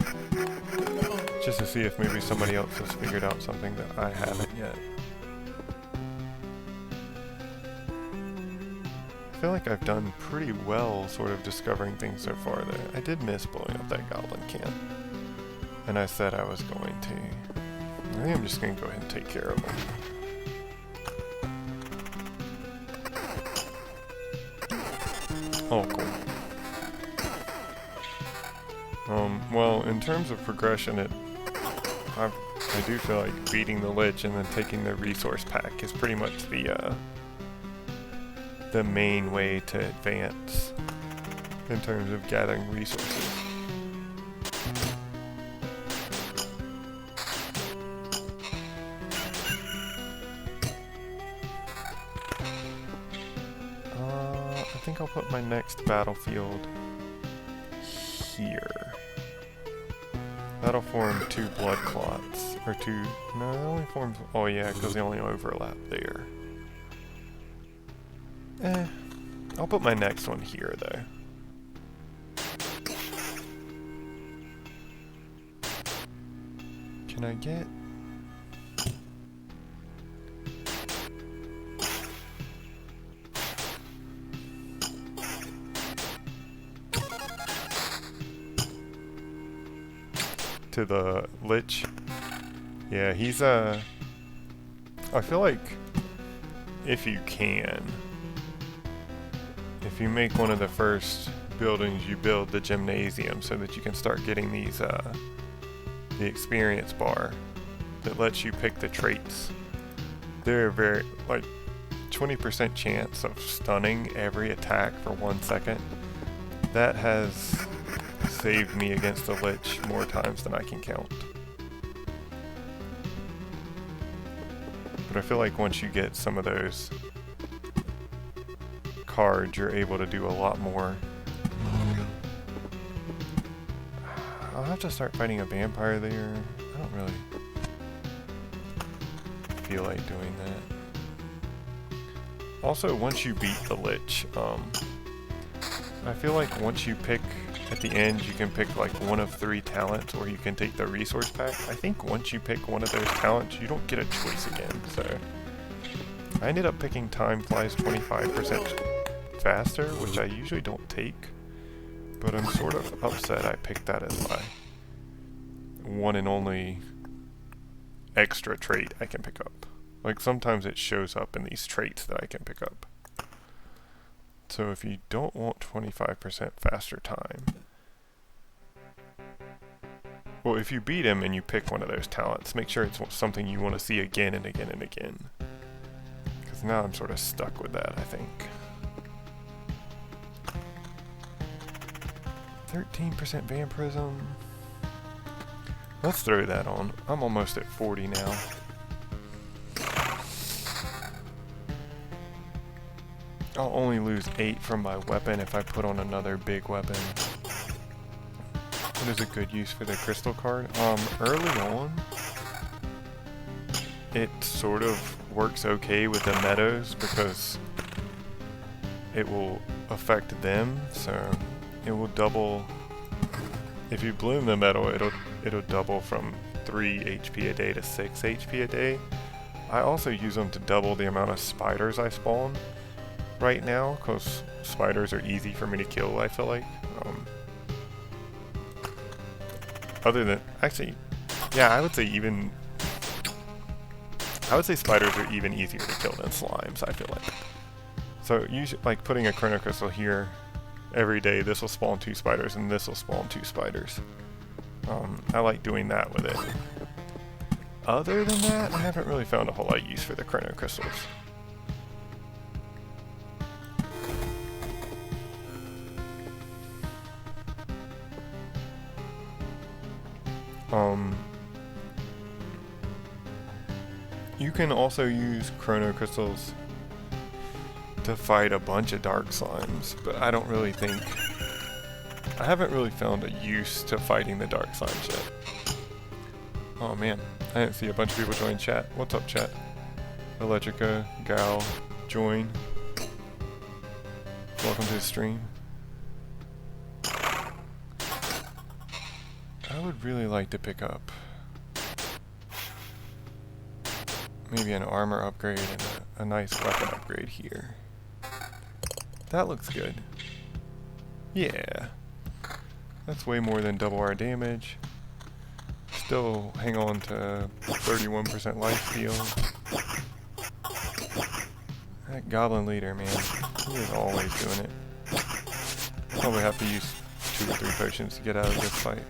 just to see if maybe somebody else has figured out something that I haven't yet. I feel like I've done pretty well sort of discovering things so far. There, I did miss blowing up that goblin camp. And I said I was going to. I think I'm just going to go ahead and take care of them. Oh, cool. Well, in terms of progression, I do feel like beating the Lich and then taking the resource pack is pretty much the main way to advance in terms of gathering resources. I think I'll put my next battlefield here. That'll form 2 blood clots. Or 2... No, it only forms... Oh yeah, because they only overlap there. I'll put my next one here, though. Can I get... to the Lich? Yeah, he's I feel like if you can, if you make one of the first buildings you build the gymnasium so that you can start getting these the experience bar that lets you pick the traits. They're very, like, 20% chance of stunning every attack for 1 second. That has saved me against the Lich more times than I can count. But I feel like once you get some of those cards, you're able to do a lot more. I'll have to start fighting a vampire there. I don't really feel like doing that. Also, once you beat the Lich, I feel like once you pick, at the end, you can pick like one of 3 talents, or you can take the resource pack. I think once you pick one of those talents, you don't get a choice again, so... I ended up picking time flies 25% faster, which I usually don't take, but I'm sort of upset I picked that as my one and only extra trait I can pick up. Like, sometimes it shows up in these traits that I can pick up. So if you don't want 25% faster time... Well, if you beat him and you pick one of those talents, make sure it's something you want to see again and again and again. Because now I'm sort of stuck with that, I think. 13% vampirism. Let's throw that on. I'm almost at 40 now. I'll only lose 8 from my weapon if I put on another big weapon. What is a good use for the crystal card? Early on, it sort of works okay with the meadows because it will affect them, so it will double. If you bloom the meadow, it'll double from 3 HP a day to 6 HP a day. I also use them to double the amount of spiders I spawn right now, because spiders are easy for me to kill, I feel like. Other than, actually, yeah, I would say spiders are even easier to kill than slimes, I feel like. So, usually, like putting a chrono crystal here every day, this will spawn 2 spiders, and this will spawn 2 spiders. I like doing that with it. Other than that, I haven't really found a whole lot of use for the chrono crystals. You can also use chrono crystals to fight a bunch of dark slimes, but I don't really think... I haven't really found a use to fighting the dark slimes yet. Oh man, I didn't see a bunch of people join chat. What's up, chat? Electrica, Gal, join. Welcome to the stream. I would really like to pick up maybe an armor upgrade and a nice weapon upgrade here. That looks good. Yeah. That's way more than double our damage. still hang on to 31% life steal. That goblin leader, man, he is always doing it. Probably have to use 2 or 3 potions to get out of this fight.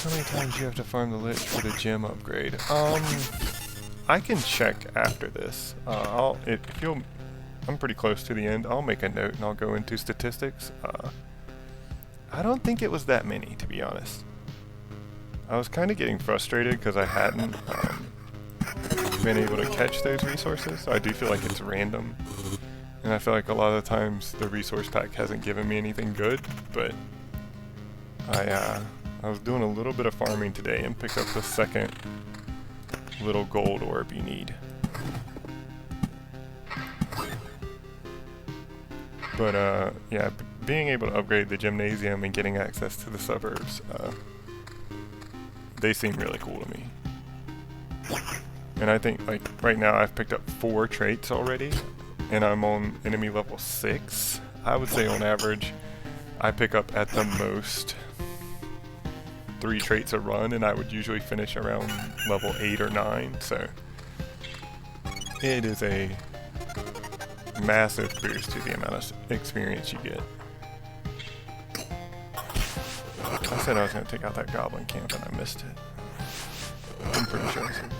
How many times do you have to farm the Lich for the gem upgrade? I can check after this. I'm pretty close to the end. I'll make a note and I'll go into statistics. I don't think it was that many, to be honest. I was kind of getting frustrated because I hadn't been able to catch those resources. So I do feel like it's random. And I feel like a lot of the times the resource pack hasn't given me anything good, but I was doing a little bit of farming today and picked up the second little gold orb you need. But yeah, being able to upgrade the gymnasium and getting access to the suburbs, they seem really cool to me. And I think, like, right now I've picked up 4 traits already, and I'm on enemy level 6. I would say on average, I pick up at the most 3 traits a run, and I would usually finish around level 8 or 9, so it is a massive boost to the amount of experience you get. I said I was going to take out that goblin camp and I missed it. I'm pretty sure I said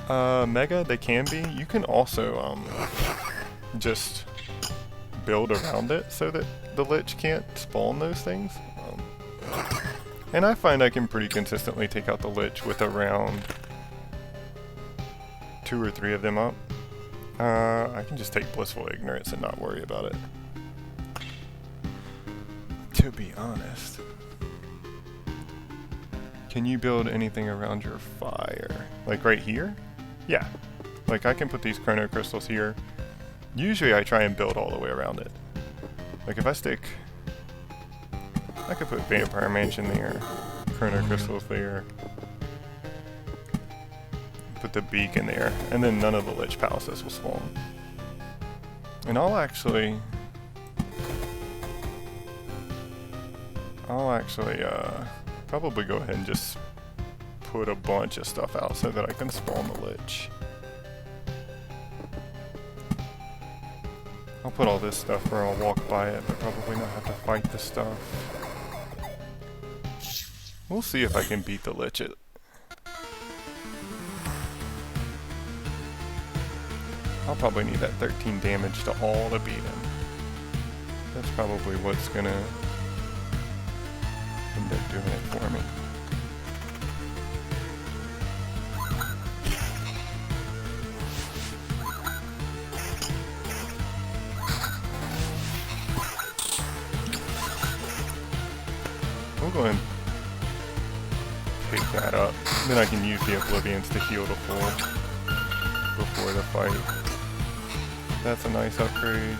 that. Mega, they can be. You can also just build around it so that the Lich can't spawn those things. And I find I can pretty consistently take out the Lich with around 2 or 3 of them up. I can just take Blissful Ignorance and not worry about it. To be honest. Can you build anything around your fire? Like right here? Yeah. Like I can put these chrono crystals here. Usually I try and build all the way around it. Like if I stick... I could put Vampire Mansion there. Chrono crystals there. Put the beacon there, and then none of the Lich Palaces will spawn. And I'll actually probably go ahead and just put a bunch of stuff out so that I can spawn the Lich. I'll put all this stuff where I'll walk by it, but probably not have to fight the stuff. We'll see if I can beat the Lich. I'll probably need that 13 damage to all to beat him. That's probably what's gonna end up doing it for me. We'll go ahead and pick that up. Then I can use the Oblivions to heal to full before the fight. That's a nice upgrade.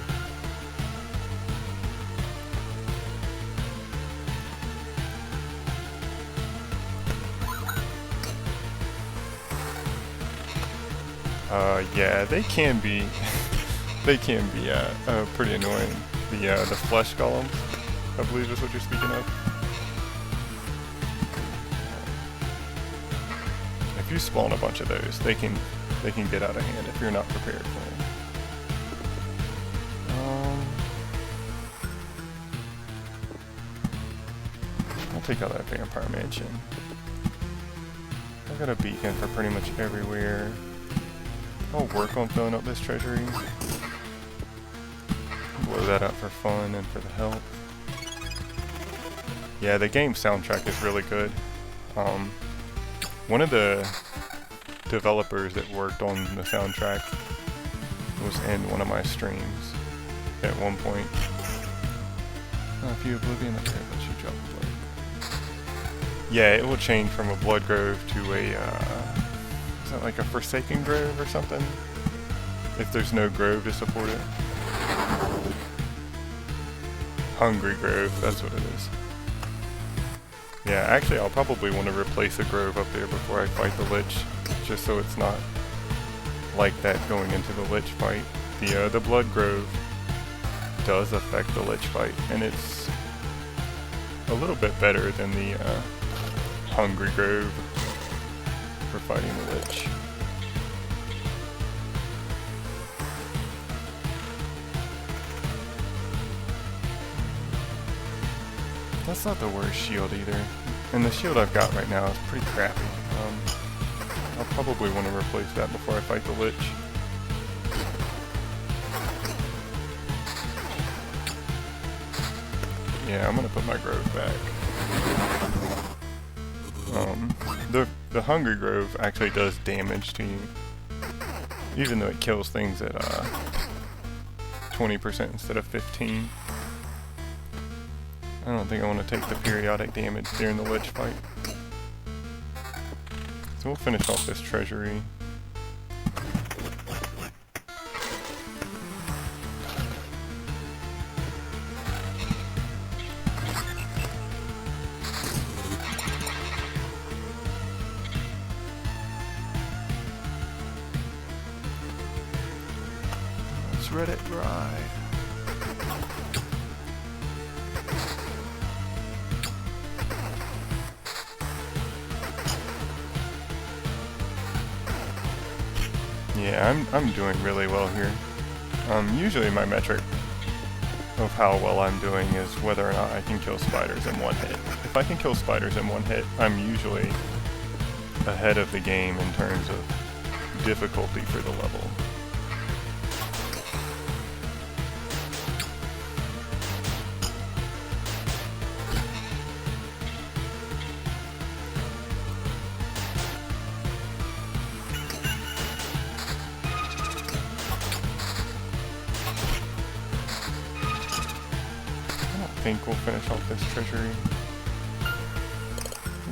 Yeah, they can be pretty annoying. The flesh golems, I believe is what you're speaking of. If you spawn a bunch of those, they can get out of hand if you're not prepared for them. I'll take out that Vampire Mansion. I've got a beacon for pretty much everywhere. I'll work on filling up this treasury. Blow that up for fun and for the help. Yeah, the game soundtrack is really good. One of the developers that worked on the soundtrack was in one of my streams at one point. If you Oblivion, okay, let you drop the blood. Yeah, it will change from a blood grove to a, is that like a Forsaken Grove or something? If there's no grove to support it. Hungry Grove, that's what it is. Yeah, actually I'll probably want to replace a grove up there before I fight the Lich, just so it's not like that going into the Lich fight. The Blood Grove does affect the Lich fight, and it's a little bit better than the Hungry Grove for fighting the Lich. That's not the worst shield either. And the shield I've got right now is pretty crappy. I'll probably want to replace that before I fight the Lich. Yeah, I'm gonna put my Grove back. The Hungry Grove actually does damage to you, even though it kills things at 20% instead of 15. I don't think I want to take the periodic damage during the Lich fight. So we'll finish off this treasury. Let's let it ride. Yeah, I'm doing really well here. Usually my metric of how well I'm doing is whether or not I can kill spiders in one hit. If I can kill spiders in one hit, I'm usually ahead of the game in terms of difficulty for the level. I think we'll finish off this treasury.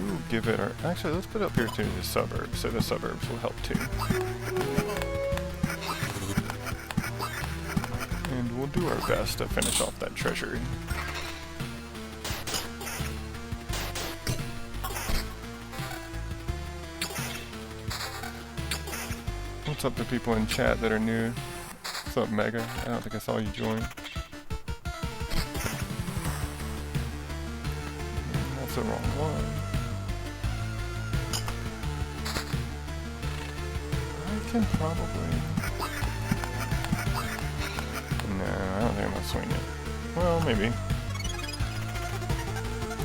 We'll give it our... Actually, let's put it up here to the suburbs, so the suburbs will help too. And we'll do our best to finish off that treasury. What's up to people in chat that are new? What's up, Mega? I don't think I saw you join. The wrong one. I can probably... No, I don't think I'm gonna swing it. Well, maybe.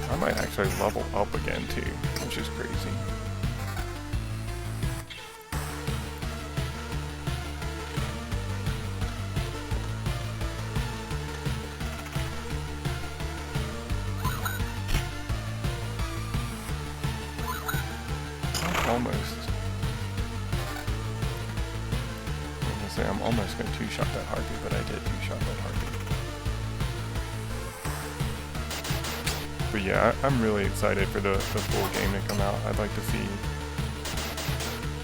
I might actually level up again too, which is crazy. I'm almost going to two-shot that Harpy, but I did two-shot that Harpy. But yeah, I'm really excited for the full game to come out. I'd like to see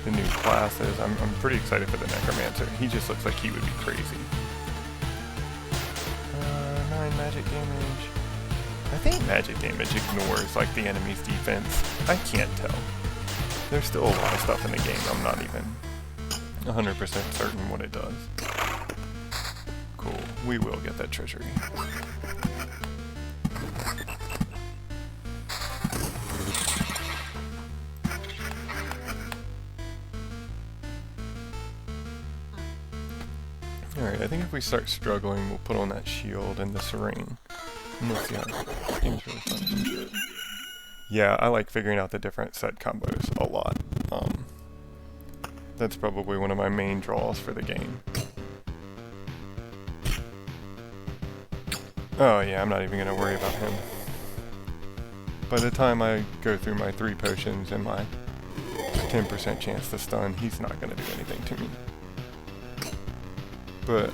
the new classes. I'm pretty excited for the Necromancer. He just looks like he would be crazy. 9 magic damage. I think magic damage ignores like the enemy's defense. I can't tell. There's still a lot of stuff in the game I'm not even 100% certain what it does. Cool. We will get that treasury. Alright, I think if we start struggling, we'll put on that shield and this ring. And let's see how this game's really fun. Yeah, I like figuring out the different set combos a lot. That's probably one of my main draws for the game. Oh yeah, I'm not even going to worry about him. By the time I go through my 3 potions and my 10% chance to stun, he's not going to do anything to me. But,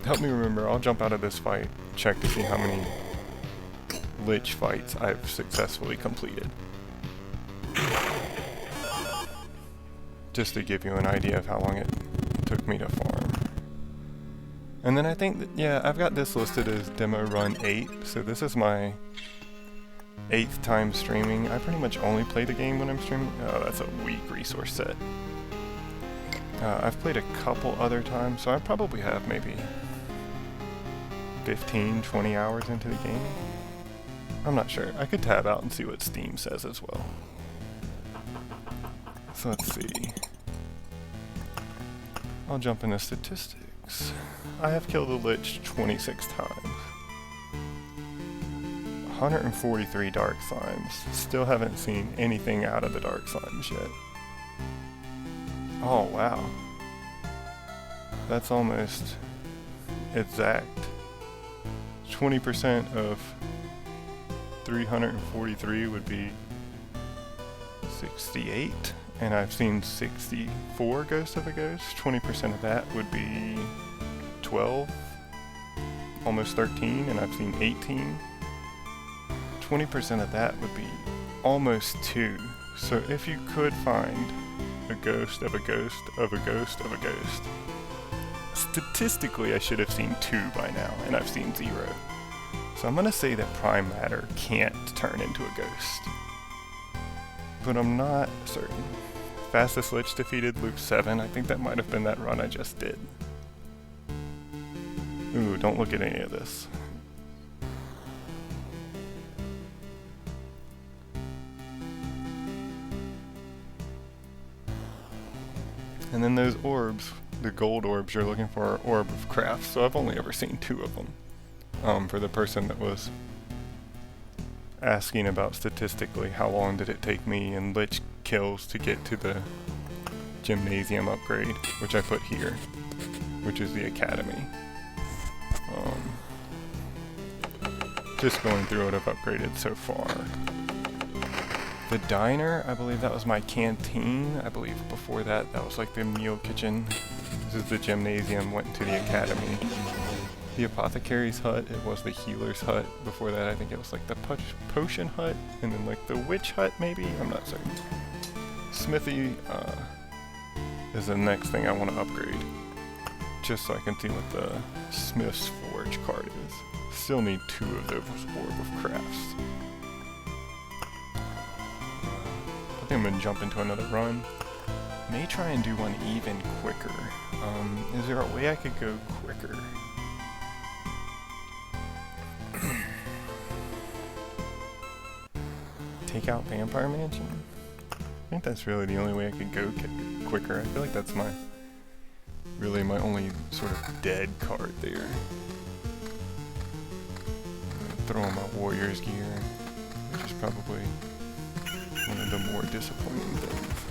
help me remember, I'll jump out of this fight, check to see how many Lich fights I've successfully completed. Just to give you an idea of how long it took me to farm. And then I think that, yeah, I've got this listed as demo run 8, so this is my 8th time streaming. I pretty much only play the game when I'm streaming. Oh, that's a weak resource set. I've played a couple other times, so I probably have maybe 15, 20 hours into the game. I'm not sure. I could tab out and see what Steam says as well. So let's see. I'll jump into statistics. I have killed a Lich 26 times. 143 Dark Slimes. Still haven't seen anything out of the Dark Slimes yet. Oh wow. That's almost exact. 20% of 343 would be 68, and I've seen 64 Ghost of a Ghost. 20% of that would be 12, almost 13, and I've seen 18. 20% of that would be almost 2. So if you could find a ghost of a ghost of a ghost of a ghost, statistically I should have seen 2 by now, and I've seen 0. So I'm going to say that Prime Matter can't turn into a ghost. But I'm not certain. Fastest Lich defeated, Loop 7. I think that might have been that run I just did. Ooh, don't look at any of this. And then those orbs, the gold orbs you're looking for, are Orb of Craft, so I've only ever seen 2 of them. For the person that was asking about statistically how long did it take me in Lich kills to get to the Gymnasium upgrade, which I put here, which is the Academy. Just going through what I've upgraded so far. The diner, I believe that was my canteen. I believe before that, that was like the meal kitchen. This is the Gymnasium, went to the Academy. The Apothecary's hut, it was the Healer's hut. Before that, I think it was like the Potion hut, and then like the Witch hut maybe? I'm not certain. Smithy is the next thing I want to upgrade. Just so I can see what the Smith's Forge card is. Still need 2 of those Orb of Crafts. I think I'm going to jump into another run. May try and do one even quicker. Is there a way I could go quicker? Take out Vampire Mansion? I think that's really the only way I could go quicker. I feel like that's really my only sort of dead card there. Throw in my Warrior's gear, which is probably one of the more disappointing things.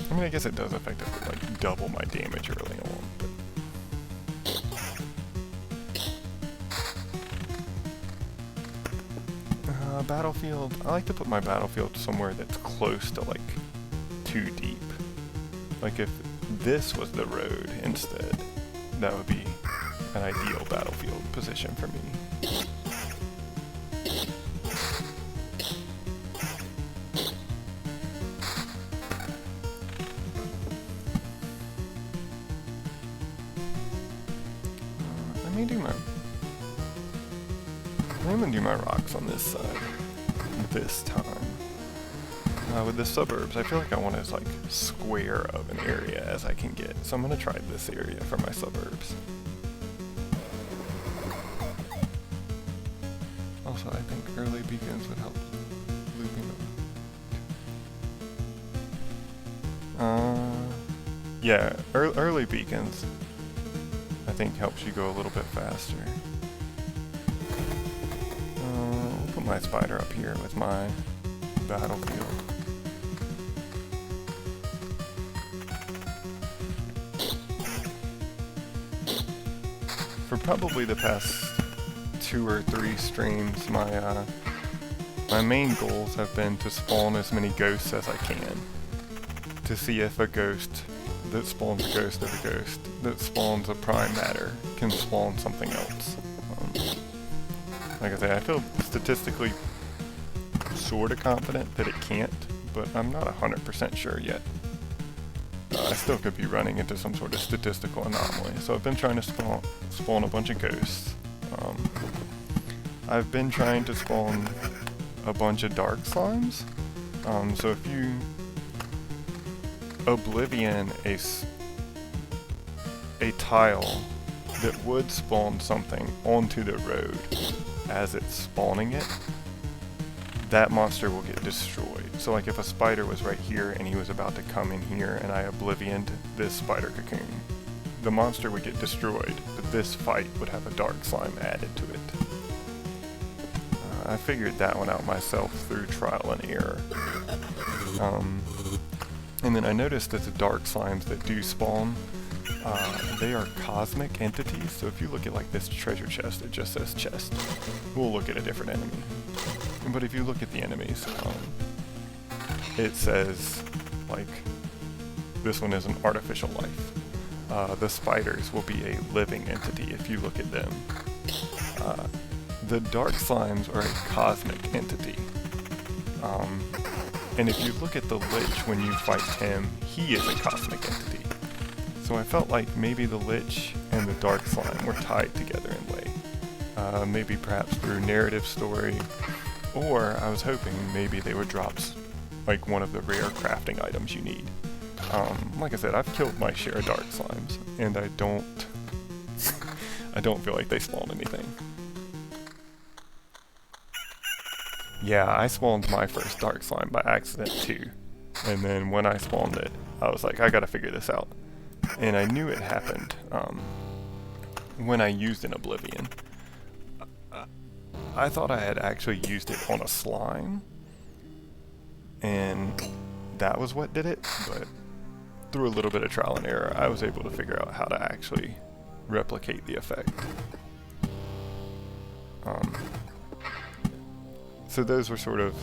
I mean, I guess it does effectively like double my damage early on, but battlefield. I like to put my battlefield somewhere that's close to like 2 deep. Like if this was the road instead, that would be an ideal battlefield position for me. I'm gonna do my rocks on this side this time. With the suburbs, I feel like I want as like square of an area as I can get, so I'm gonna try this area for my suburbs. Also, I think early beacons would help looping them. Yeah, early beacons I think helps you go a little bit faster. I'll put my spider up here with my battlefield. For probably the past 2 or 3 streams, my main goals have been to spawn as many ghosts as I can. To see if a ghost that spawns a ghost of a ghost that spawns a prime matter can spawn something else. Like I say, I feel statistically sort of confident that it can't, but I'm not 100% sure yet. I still could be running into some sort of statistical anomaly, so I've been trying to spawn a bunch of ghosts. I've been trying to spawn a bunch of dark slimes. So if you oblivion a tile that would spawn something onto the road as it's spawning it, that monster will get destroyed. So like if a spider was right here and he was about to come in here and I oblivioned this spider cocoon, the monster would get destroyed, but this fight would have a dark slime added to it. I figured that one out myself through trial and error. And then I noticed that the dark slimes that do spawn, they are cosmic entities. So if you look at like this treasure chest, it just says chest. We'll look at a different enemy. But if you look at the enemies, it says like this one is an artificial life. The spiders will be a living entity if you look at them. The dark slimes are a cosmic entity. And if you look at the Lich when you fight him, he is a cosmic entity. So I felt like maybe the Lich and the dark slime were tied together in a way. Maybe perhaps through narrative story, or I was hoping maybe they would drop like one of the rare crafting items you need. Like I said, I've killed my share of dark slimes, and I don't feel like they spawn anything. Yeah, I spawned my first dark slime by accident too. And then when I spawned it, I was like, I gotta figure this out. And I knew it happened when I used an Oblivion. I thought I had actually used it on a slime, and that was what did it, but through a little bit of trial and error, I was able to figure out how to actually replicate the effect. So those were sort of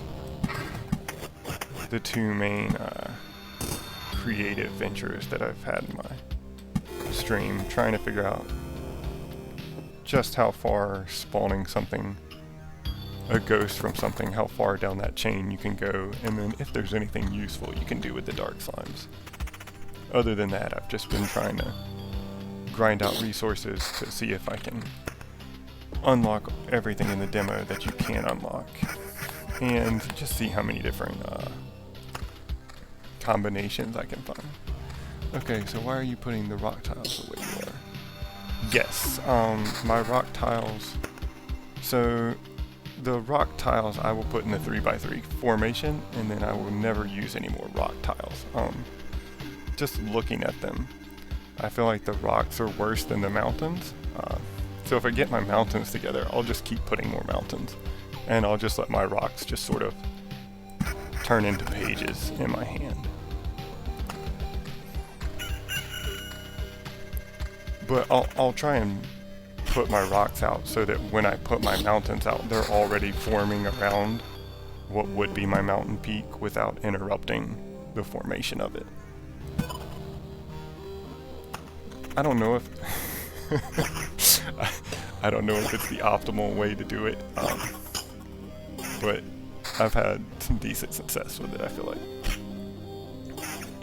the two main creative ventures that I've had in my stream, trying to figure out just how far spawning something, a ghost from something, how far down that chain you can go, and then if there's anything useful you can do with the dark slimes. Other than that, I've just been trying to grind out resources to see if I can unlock everything in the demo that you can unlock, and just see how many different combinations I can find. Okay, so why are you putting the rock tiles the way you are? Yes, my rock tiles, so the rock tiles I will put in the 3x3 formation, and then I will never use any more rock tiles. Just looking at them, I feel like the rocks are worse than the mountains. So if I get my mountains together, I'll just keep putting more mountains, and I'll just let my rocks just sort of turn into pages in my hand. But I'll try and put my rocks out so that when I put my mountains out, they're already forming around what would be my mountain peak without interrupting the formation of it. I don't know if I don't know if it's the optimal way to do it, but I've had some decent success with it, I feel like.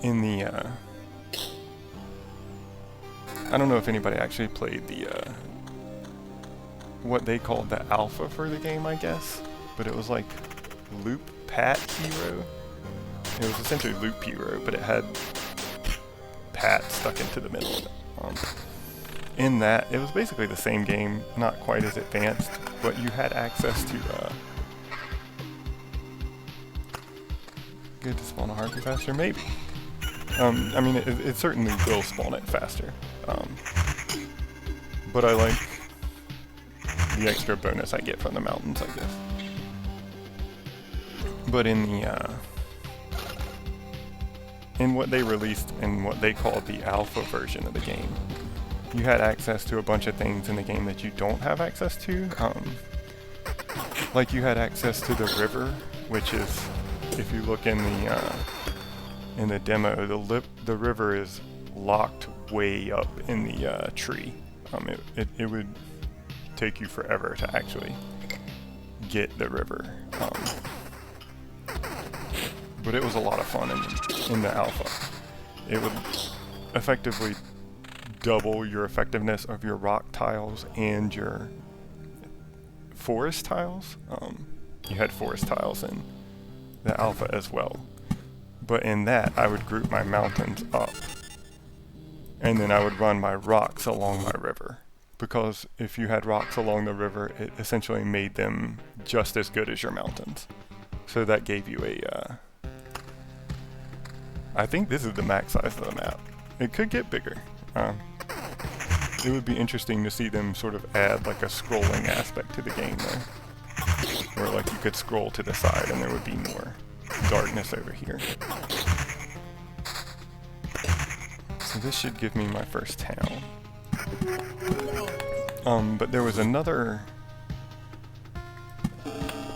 In the, I don't know if anybody actually played the, what they called the alpha for the game, I guess, but it was like Loop Pat Hero. It was essentially Loop Hero, but it had Pat stuck into the middle of it. In that, it was basically the same game, not quite as advanced, but you had access to, good to spawn a harpy faster? Maybe. I mean, it certainly will spawn it faster. But I like the extra bonus I get from the mountains, I guess. But in the, in what they released in what they called the alpha version of the game, you had access to a bunch of things in the game that you don't have access to. Like you had access to the river, which is, if you look in the demo, the river is locked way up in the tree. It would take you forever to actually get the river. But it was a lot of fun in the alpha. It would effectively double your effectiveness of your rock tiles and your forest tiles. You had forest tiles in the alpha as well. But in that, I would group my mountains up, and then I would run my rocks along my river. because if you had rocks along the river, it essentially made them just as good as your mountains. So that gave you a, I think this is the max size of the map. It could get bigger. It would be interesting to see them sort of add like a scrolling aspect to the game though. Where like you could scroll to the side and there would be more darkness over here. So this should give me my first town. But there was another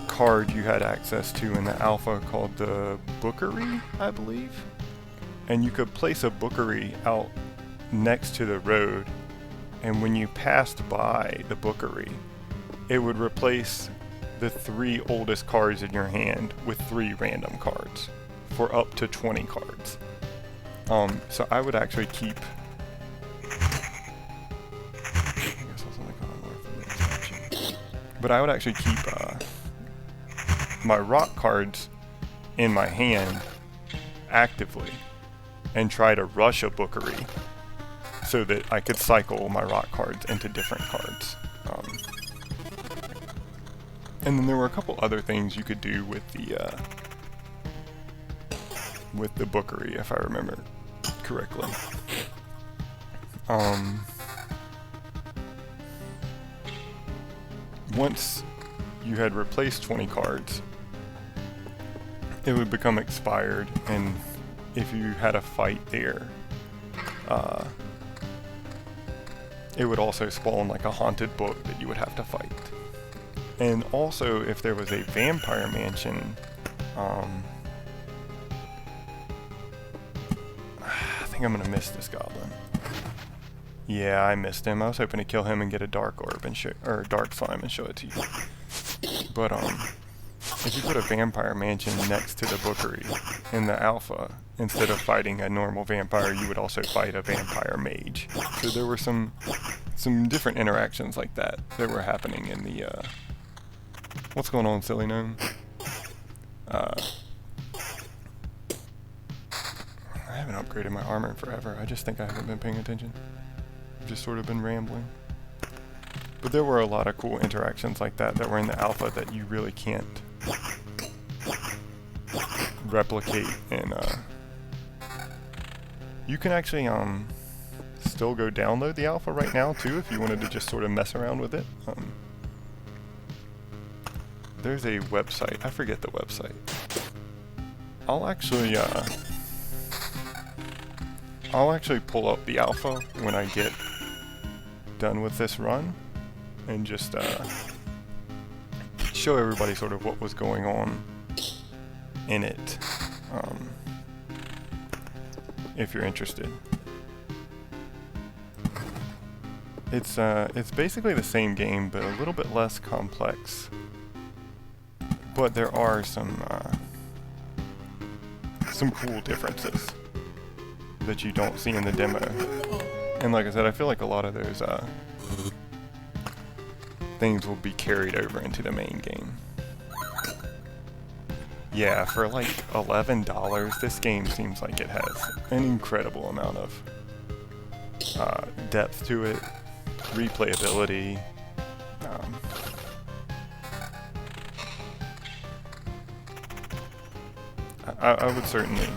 card you had access to in the alpha called the Bookery, I believe. And you could place a Bookery out next to the road, and when you passed by the Bookery, it would replace the 3 oldest cards in your hand with 3 random cards for up to 20 cards. So I would actually keep... But I would actually keep my rock cards in my hand actively and try to rush a Bookery so that I could cycle my rock cards into different cards. And then there were a couple other things you could do with the Bookery, if I remember correctly. Once you had replaced 20 cards, it would become expired, and if you had a fight there, it would also spawn like a haunted book that you would have to fight. And also, if there was a vampire mansion, I think I'm gonna miss this goblin. Yeah, I missed him. I was hoping to kill him and get a dark orb and or dark slime and show it to you. But if you put a vampire mansion next to the Bookery in the alpha, instead of fighting a normal vampire, you would also fight a vampire mage. So there were some different interactions like that were happening in the what's going on, silly gnome? I haven't upgraded my armor in forever. I just think I haven't been paying attention. I've just sort of been rambling. But there were a lot of cool interactions like that were in the alpha that you really can't replicate in you can actually still go download the alpha right now too if you wanted to just sort of mess around with it. There's a website, I forget the website. I'll actually pull up the alpha when I get done with this run and just show everybody sort of what was going on in it, if you're interested. It's basically the same game, but a little bit less complex. But there are some cool differences that you don't see in the demo. And like I said, I feel like a lot of those things will be carried over into the main game. Yeah, for like $11, this game seems like it has an incredible amount of depth to it, replayability. I would certainly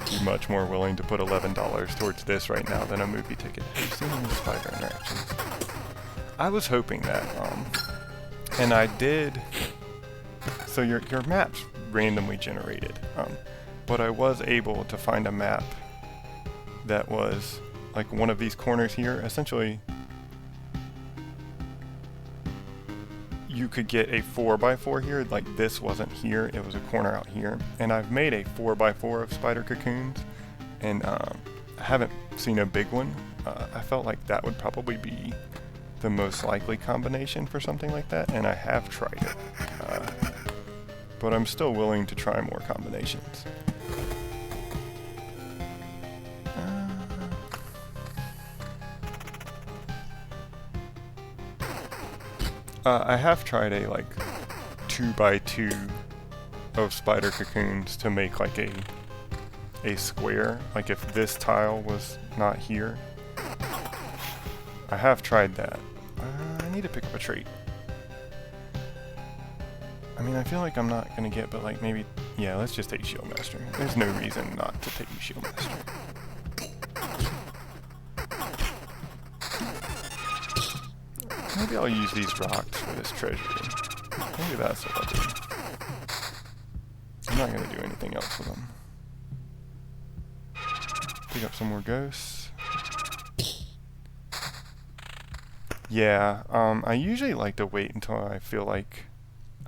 be much more willing to put $11 towards this right now than a movie ticket. Have you seen any spider interactions? I was hoping that, and I did. So your map's randomly generated, but I was able to find a map that was like one of these corners here. Essentially, you could get a 4x4 here, like this wasn't here, it was a corner out here. And I've made a 4x4 of spider cocoons, and I haven't seen a big one. I felt like that would probably be the most likely combination for something like that, and I have tried it. But I'm still willing to try more combinations. I have tried a like 2x2 of spider cocoons to make like a square, like if this tile was not here. I have tried that. I need to pick up a trait. I mean, I feel like I'm not going to get, but like maybe, yeah, let's just take Shield Master. There's no reason not to take Shield Master. Maybe I'll use these rocks for this treasury. Maybe that's what I'll do. I'm not going to do anything else with them. Pick up some more ghosts. Yeah, I usually like to wait until I feel like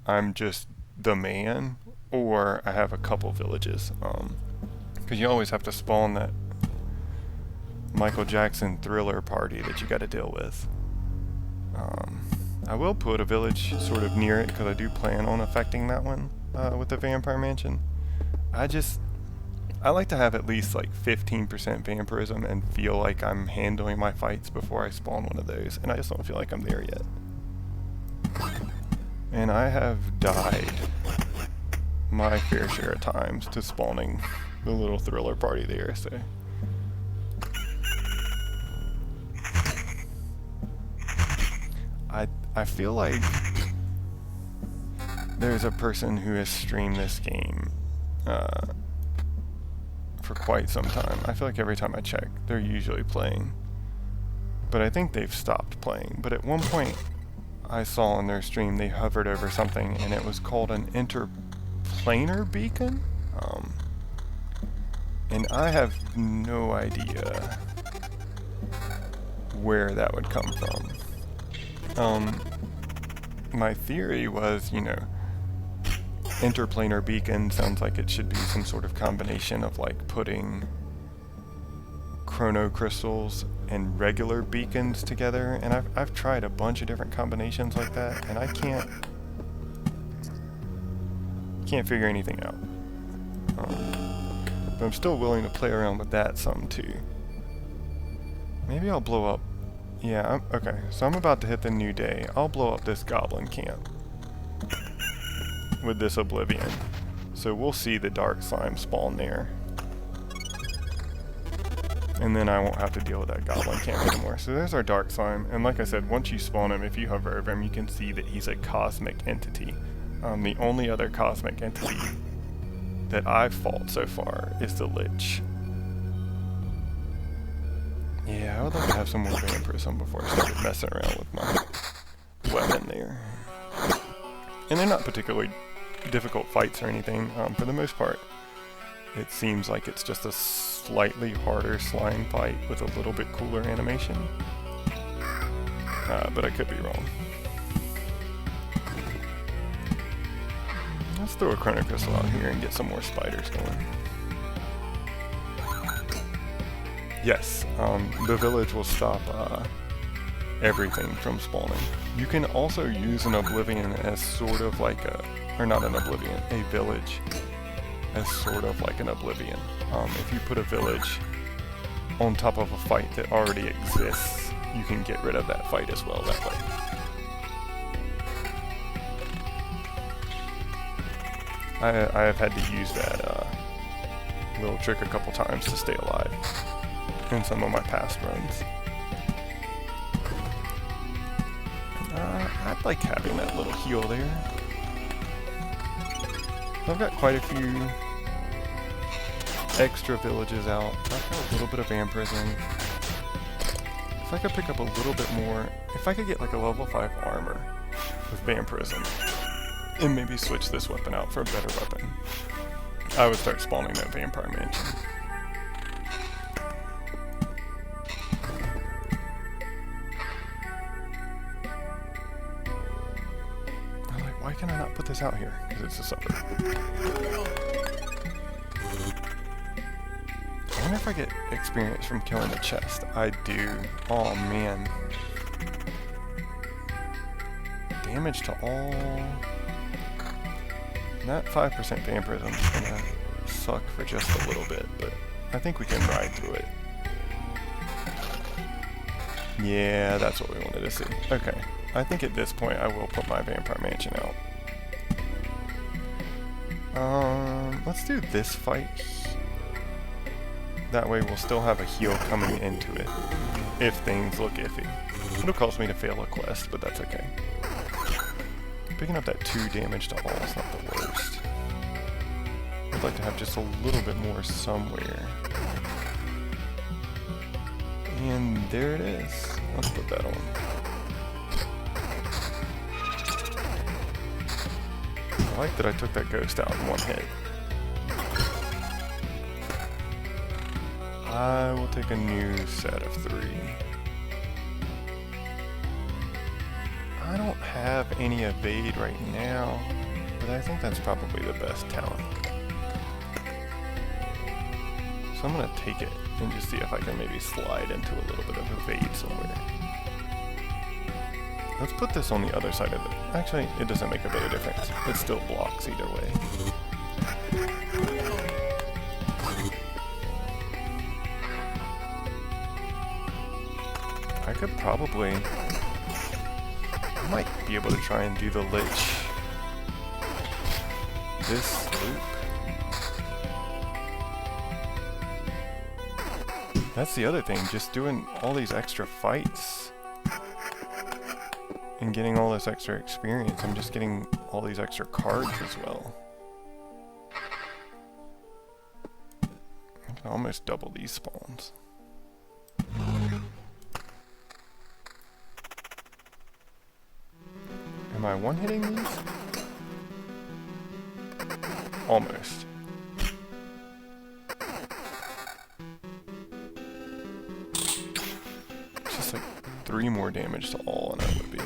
I'm just the man, or I have a couple villages. Because you always have to spawn that Michael Jackson Thriller party that you got to deal with. I will put a village sort of near it because I do plan on affecting that one with the Vampire Mansion. I like to have at least like 15% vampirism and feel like I'm handling my fights before I spawn one of those, and I just don't feel like I'm there yet. And I have died my fair share of times to spawning the little Thriller party there, so. I feel like there's a person who has streamed this game for quite some time. I feel like every time I check, they're usually playing. But I think they've stopped playing. But at one point, I saw on their stream they hovered over something, and it was called an interplanar beacon. And I have no idea where that would come from. My theory was, you know, interplanar beacon sounds like it should be some sort of combination of like putting chrono crystals and regular beacons together, and I've tried a bunch of different combinations like that, and I can't figure anything out. But I'm still willing to play around with that some too. Maybe I'll blow up. Yeah, okay, so I'm about to hit the new day. I'll blow up this goblin camp with this Oblivion. So we'll see the dark slime spawn there. And then I won't have to deal with that goblin camp anymore. So there's our dark slime, and like I said, once you spawn him, if you hover over him, you can see that he's a cosmic entity. The only other cosmic entity that I've fought so far is the Lich. Yeah, I would like to have some more vampirism before I started messing around with my weapon there. And they're not particularly difficult fights or anything. For the most part, it seems like it's just a slightly harder slime fight with a little bit cooler animation. But I could be wrong. Let's throw a chrono crystal out here and get some more spiders going. Yes, the village will stop everything from spawning. You can also use an Oblivion as sort of like a, or not an Oblivion, a village as sort of like an Oblivion. If you put a village on top of a fight that already exists, you can get rid of that fight as well that way. I have had to use that little trick a couple times to stay alive in some of my past runs. I'd like having that little heal there. I've got quite a few extra villages out. I've got a little bit of vampirism. If I could pick up a little bit more, if I could get like a level 5 armor with vampirism, and maybe switch this weapon out for a better weapon, I would start spawning that Vampire Mansion. I'm like, why can I not put this out here? Because it's a suburb. I wonder if I get experience from killing the chest. I do. Oh man. Damage to all. That 5% vampirism is gonna suck for just a little bit, but I think we can ride through it. Yeah, that's what we wanted to see. Okay, I think at this point I will put my Vampire Mansion out. Let's do this fight. That way we'll still have a heal coming into it. if things look iffy. It'll cause me to fail a quest, but that's okay. Picking up that 2 damage to all is not the worst. I'd like to have just a little bit more somewhere. And there it is. Let's put that on. I like that I took that ghost out in 1 hit. I will take a new set of 3. I don't have any evade right now, but I think that's probably the best talent. So I'm going to take it and just see if I can maybe slide into a little bit of evade somewhere. Let's put this on the other side of it. Actually, it doesn't make a bit of difference. It still blocks either way. I could probably... I might be able to try and do the Lich this loop. That's the other thing, just doing all these extra fights and getting all this extra experience. I'm just getting all these extra cards as well. I can almost double these spawns. Am I one-hitting these? Almost. Just like 3 more damage to all and I would be.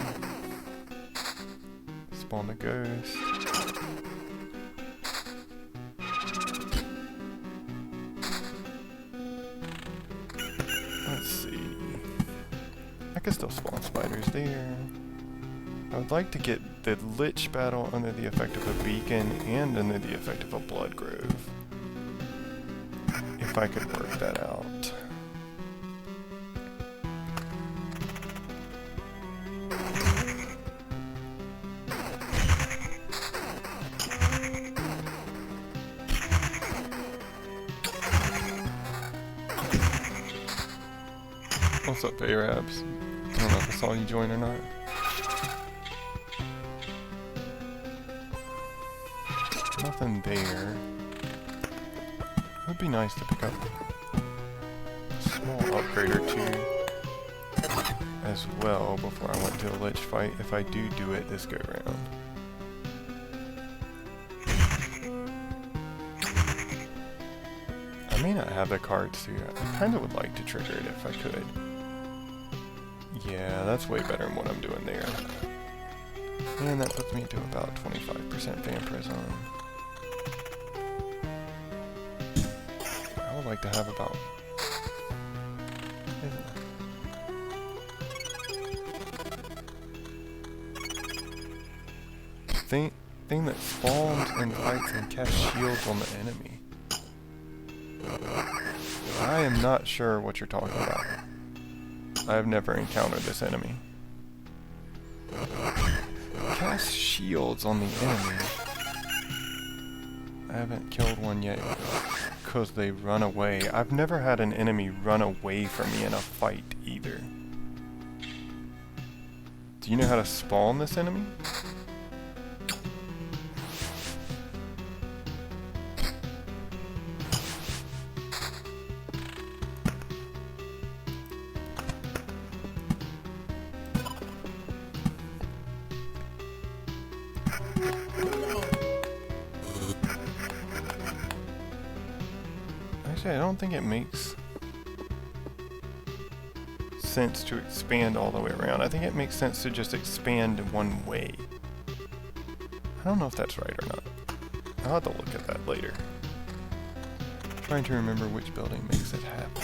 Spawn the ghost. Let's see. I could still spawn spiders there. I would like to get the Lich battle under the effect of a beacon and under the effect of a blood grove. If I could work that out. What's up, Arabs? I don't know if I saw you join or not. Nothing there. It would be nice to pick up a small upgrade or 2 as well before I went to a Lich fight, if I do it this go round. I may not have the cards to. I kind of would like to trigger it if I could. Yeah, that's way better than what I'm doing there. And that puts me to about 25% vampirism. I would like to have about... Thing that spawns and fights and casts shields on the enemy. I am not sure what you're talking about. I have never encountered this enemy. Cast shields on the enemy. I haven't killed one yet because they run away. I've never had an enemy run away from me in a fight either. Do you know how to spawn this enemy? Actually, I don't think it makes sense to expand all the way around. I think it makes sense to just expand one way. I don't know if that's right or not. I'll have to look at that later. I'm trying to remember which building makes it happen.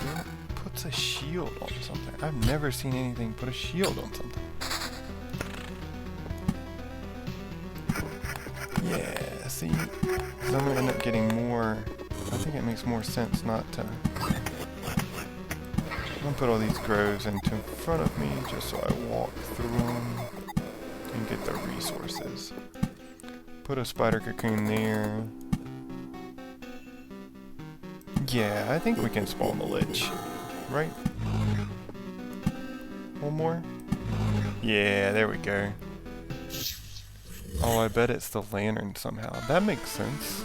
What puts a shield on something? I've never seen anything put a shield on something. Yeah, see, because I'm going to end up getting more. I think it makes more sense not to. I'm going to put all these groves into in front of me just so I walk through them and get the resources. Put a spider cocoon there. Yeah, I think we can spawn the Lich. Right? One more? Yeah, there we go. Oh, I bet it's the lantern somehow. That makes sense.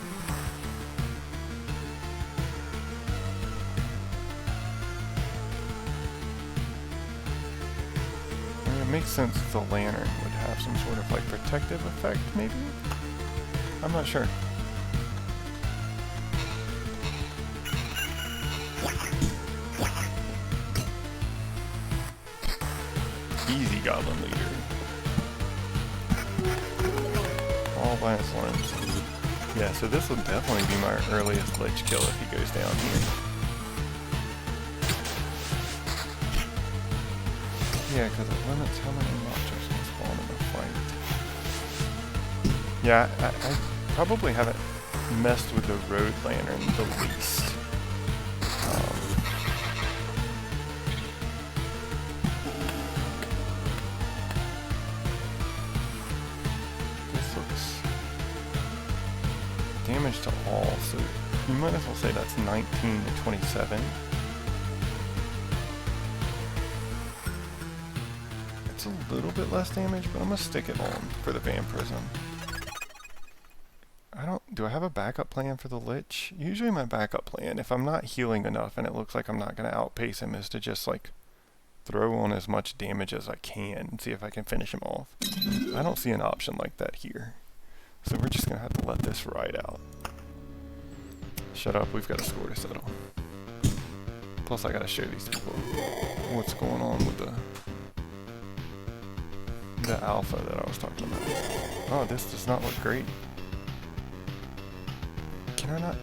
I mean, it makes sense the lantern would have some sort of like protective effect, maybe? I'm not sure. Easy Goblin Leader. All by his horns. Yeah, so this will definitely be my earliest Lich kill if he goes down here. Yeah, because it limits how many monsters can spawn in a fight. Yeah, I probably haven't messed with the Road Lantern the least. This looks damage to all, so you might as well say that's 19 to 27. It's a little bit less damage, but I'm gonna stick it on for the Vampirism. Do I have a backup plan for the Lich? Usually my backup plan, if I'm not healing enough and it looks like I'm not going to outpace him, is to just like throw on as much damage as I can and see if I can finish him off. I don't see an option like that here. So we're just going to have to let this ride out. Shut up, we've got a score to settle. Plus I got to show these people what's going on with the alpha that I was talking about. Oh, this does not look great. Can I not?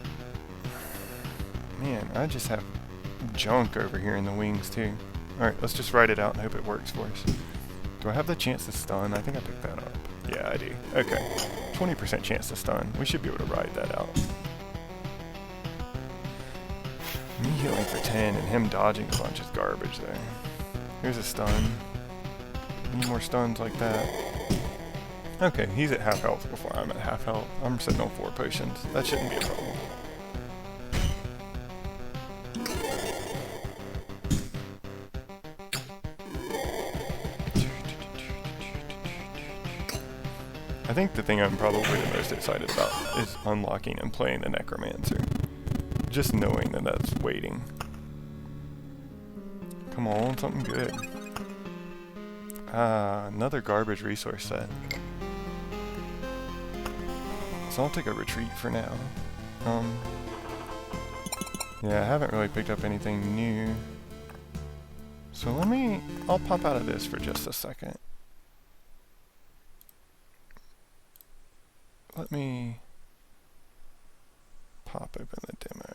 Man, I just have junk over here in the wings too. Alright, let's just write it out and hope it works for us. Do I have the chance to stun? I think I picked that up. Yeah, I do. Okay. 20% chance to stun. We should be able to ride that out. Me healing for 10 and him dodging a bunch is garbage there. Here's a stun. Need more stuns like that. Okay, he's at half health before I'm at half health. I'm sitting on 4 potions. That shouldn't be a problem. I think the thing I'm probably the most excited about is unlocking and playing the Necromancer. Just knowing that that's waiting. Come on, something good. Ah, another garbage resource set. So I'll take a retreat for now. Yeah, I haven't really picked up anything new. So I'll pop out of this for just a second. Let me pop open the demo.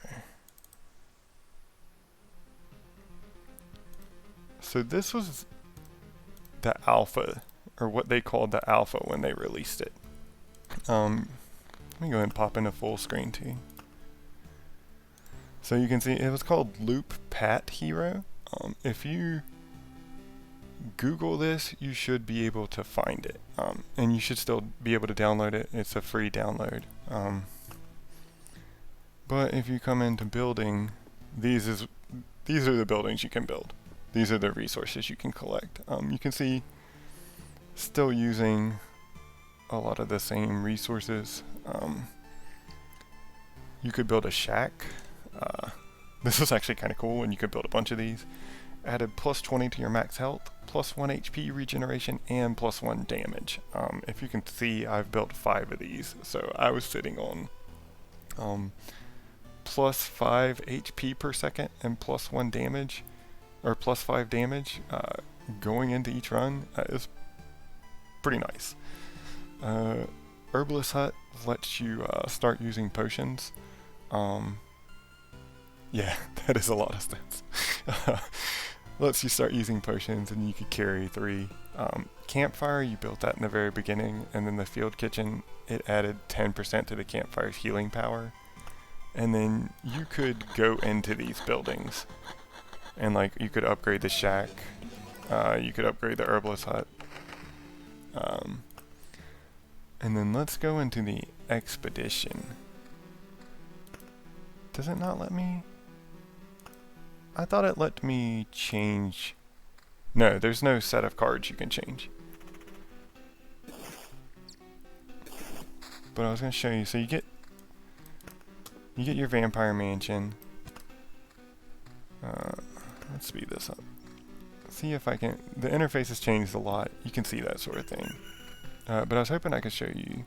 So this was the alpha, or what they called the alpha when they released it. Let me go ahead and pop into full screen too. So you can see it was called Loop Pat Hero. If you Google this, you should be able to find it. And you should still be able to download it. It's a free download. But if you come into building, these are the buildings you can build. These are the resources you can collect. You can see still using a lot of the same resources. You could build a shack. This was actually kind of cool, and you could build a bunch of these. Added plus 20 to your max health, plus 1 HP regeneration, and plus 1 damage. If you can see, I've built 5 of these, so I was sitting on plus 5 HP per second and plus 1 damage, or plus 5 damage going into each run. Is pretty nice. Herbalist Hut lets you start using potions. Yeah, that is a lot of stats. Lets you start using potions, and you could carry 3. Campfire, you built that in the very beginning, and then the field kitchen, it added 10% to the campfire's healing power. And then you could go into these buildings, and like you could upgrade the shack, you could upgrade the herbalist hut. And then let's go into the expedition. Does it not let me? I thought it let me change. No, there's no set of cards you can change. But I was going to show you. So you get your Vampire Mansion. Let's speed this up. See if I can. The interface has changed a lot. You can see that sort of thing. But I was hoping I could show you.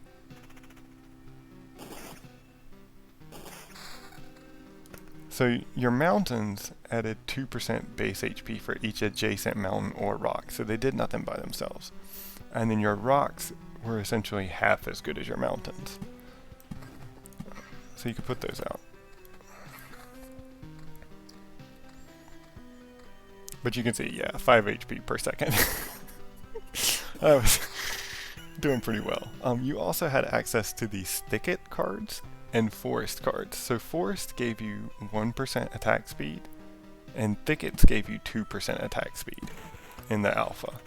So your mountains added 2% base HP for each adjacent mountain or rock. So they did nothing by themselves. And then your rocks were essentially half as good as your mountains. So you could put those out. But you can see, yeah, 5 HP per second. I was doing pretty well. You also had access to these thicket cards and forest cards. So forest gave you 1% attack speed, and thickets gave you 2% attack speed in the alpha.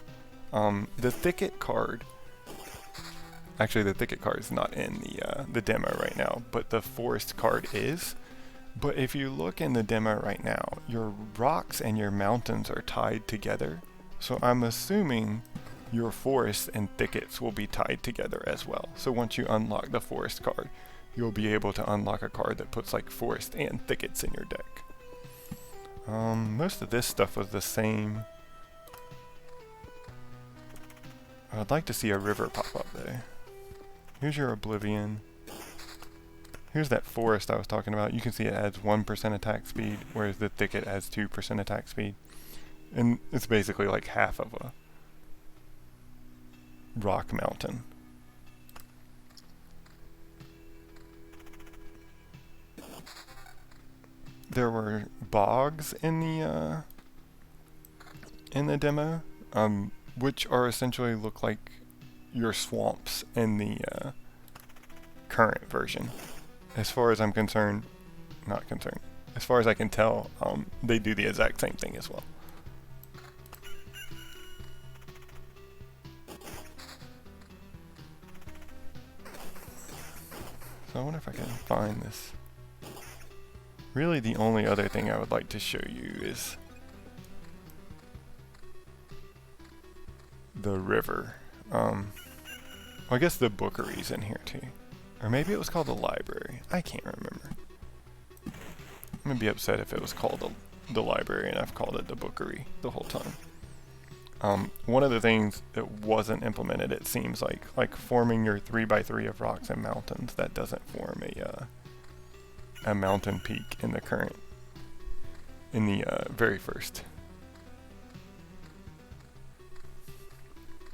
The thicket card, actually the thicket card is not in the demo right now, but the forest card is. But if you look in the demo right now, your rocks and your mountains are tied together. So I'm assuming your forests and thickets will be tied together as well. So once you unlock the forest card, you'll be able to unlock a card that puts like forest and thickets in your deck. Most of this stuff was the same. I'd like to see a river pop up there. Here's your Oblivion. Here's that forest I was talking about. You can see it adds 1% attack speed, whereas the thicket adds 2% attack speed. And it's basically like half of a rock mountain. There were bogs in the demo, which are essentially look like your swamps in the current version. As far as I'm concerned, not concerned, as far as I can tell, they do the exact same thing as well. So I wonder if I can find this. Really the only other thing I would like to show you is the river. Well, I guess the bookery's in here too. Or maybe it was called the library. I can't remember. I'm gonna be upset if it was called the library and I've called it the bookery the whole time. One of the things that wasn't implemented, it seems like forming your 3x3 of rocks and mountains, that doesn't form a mountain peak in the very first.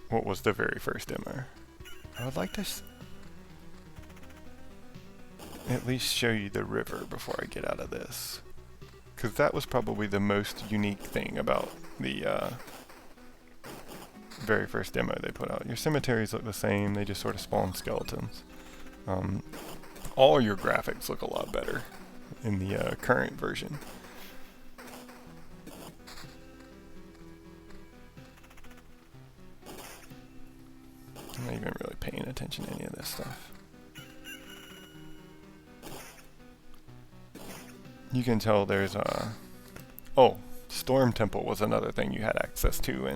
What was the very first demo? I would like to at least show you the river before I get out of this, because that was probably the most unique thing about the very first demo they put out. Your cemeteries look the same, they just sort of spawn skeletons. All your graphics look a lot better in the current version. I'm not even really paying attention to any of this stuff. You can tell there's a... Oh, Storm Temple was another thing you had access to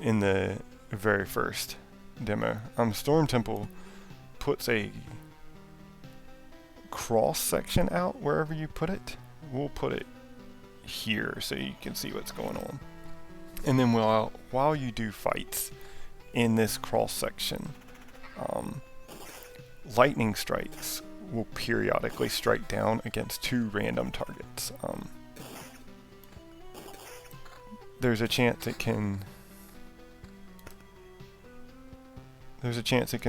in the very first demo. Storm Temple puts a cross section out wherever you put it. We'll put it here so you can see what's going on. And then while you do fights in this cross section, lightning strikes will periodically strike down against 2 random targets. There's a chance it can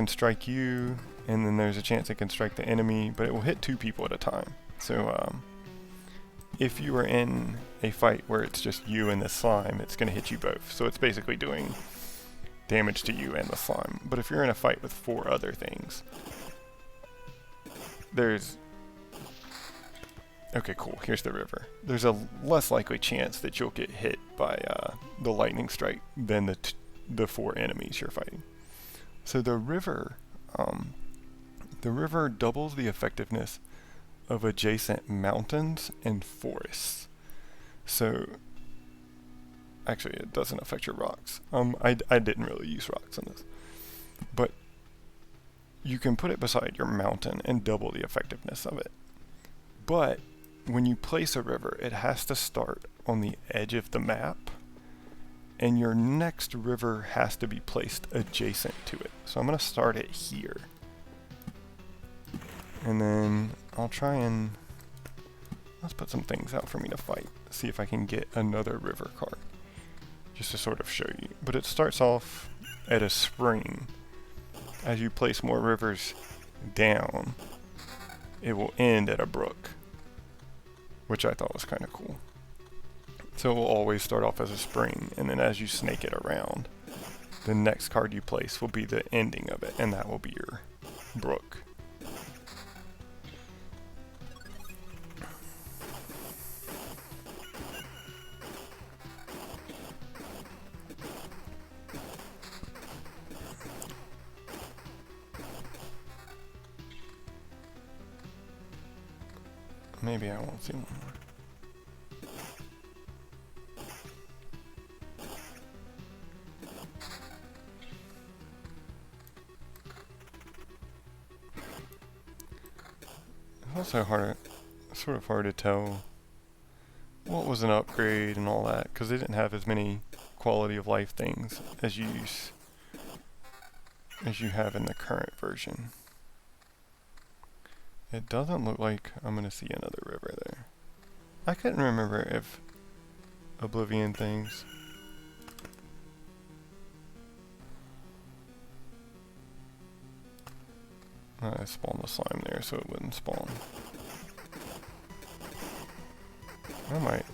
strike you, and then there's a chance it can strike the enemy, but it will hit 2 people at a time. So if you are in a fight where it's just you and the slime, it's going to hit you both. So it's basically doing damage to you and the slime. But if you're in a fight with 4 other things, there's... Okay, cool. Here's the river. There's a less likely chance that you'll get hit by the lightning strike than the 4 enemies you're fighting. So the river doubles the effectiveness of adjacent mountains and forests. So, actually it doesn't affect your rocks. I didn't really use rocks on this. But you can put it beside your mountain and double the effectiveness of it. But when you place a river, it has to start on the edge of the map, and your next river has to be placed adjacent to it. So I'm going to start it here. And then I'll try and... let's put some things out for me to fight. See if I can get another river card. Just to sort of show you. But it starts off at a spring. As you place more rivers down, it will end at a brook, which I thought was kind of cool. So it will always start off as a spring, and then as you snake it around, the next card you place will be the ending of it, and that will be your brook. Maybe I won't see one more. It's also sort of hard to tell what was an upgrade and all that, because they didn't have as many quality of life things as you have in the current version. It doesn't look like I'm going to see another river there. I couldn't remember if Oblivion things... I spawned the slime there so it wouldn't spawn. I might.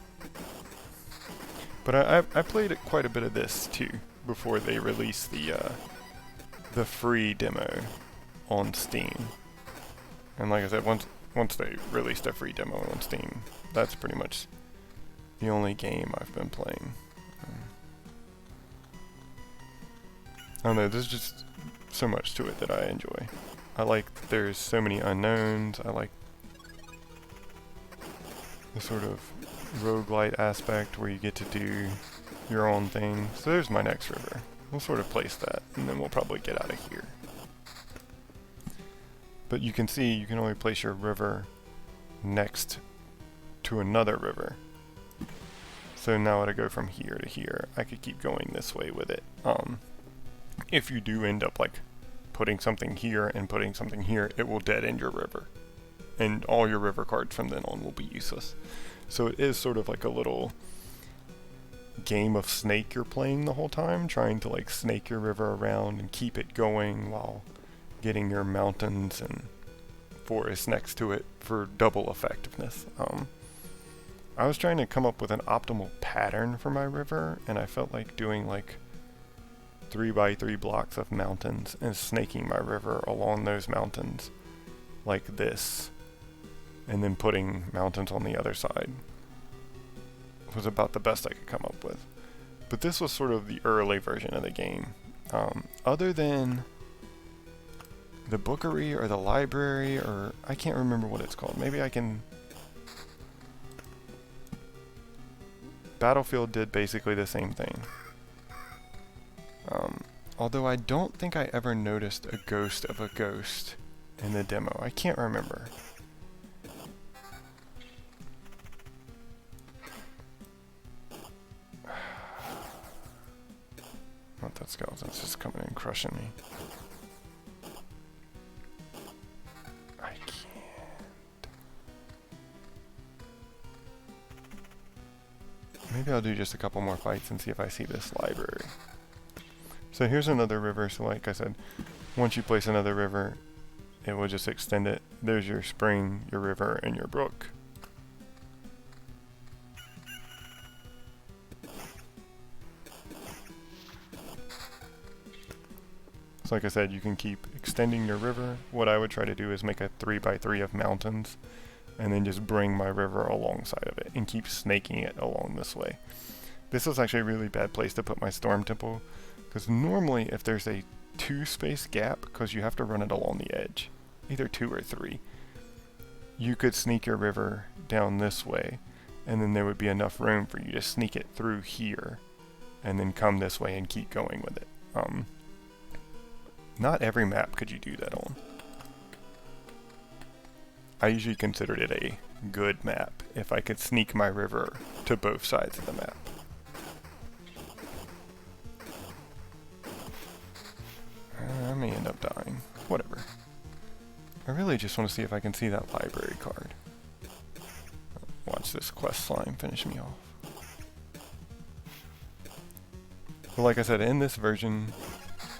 But I played quite a bit of this too before they released the free demo on Steam. And like I said, once they released a free demo on Steam, that's pretty much the only game I've been playing. I don't know, there's just so much to it that I enjoy. I like that there's so many unknowns. I like the sort of rogue-lite aspect where you get to do your own thing. So there's my next river. We'll sort of place that, and then we'll probably get out of here. But you can see you can only place your river next to another river. So now to go from here to here, I could keep going this way with it. If you do end up like putting something here and putting something here, it will dead end your river. And all your river cards from then on will be useless. So it is sort of like a little game of snake you're playing the whole time, trying to like snake your river around and keep it going while getting your mountains and forests next to it for double effectiveness. I was trying to come up with an optimal pattern for my river, and I felt like doing like 3x3 blocks of mountains and snaking my river along those mountains like this, and then putting mountains on the other side was about the best I could come up with. But this was sort of the early version of the game. Other than the bookery or the library, or I can't remember what it's called. Maybe I can... Battlefield did basically the same thing. Although I don't think I ever noticed a ghost of a ghost in the demo. I can't remember. Not that skeleton's just coming in and crushing me. I can't. Maybe I'll do just a couple more fights and see if I see this library. So here's another river. So like I said, once you place another river, it will just extend it. There's your spring, your river, and your brook. So like I said, you can keep extending your river. What I would try to do is make a 3x3 of mountains, and then just bring my river alongside of it, and keep snaking it along this way. This was actually a really bad place to put my storm temple, because normally if there's a 2 space gap, because you have to run it along the edge, either 2 or 3, you could sneak your river down this way, and then there would be enough room for you to sneak it through here, and then come this way and keep going with it. Not every map could you do that on. I usually considered it a good map if I could sneak my river to both sides of the map. I may end up dying. Whatever. I really just want to see if I can see that library card. Watch this quest slime finish me off. But like I said, in this version,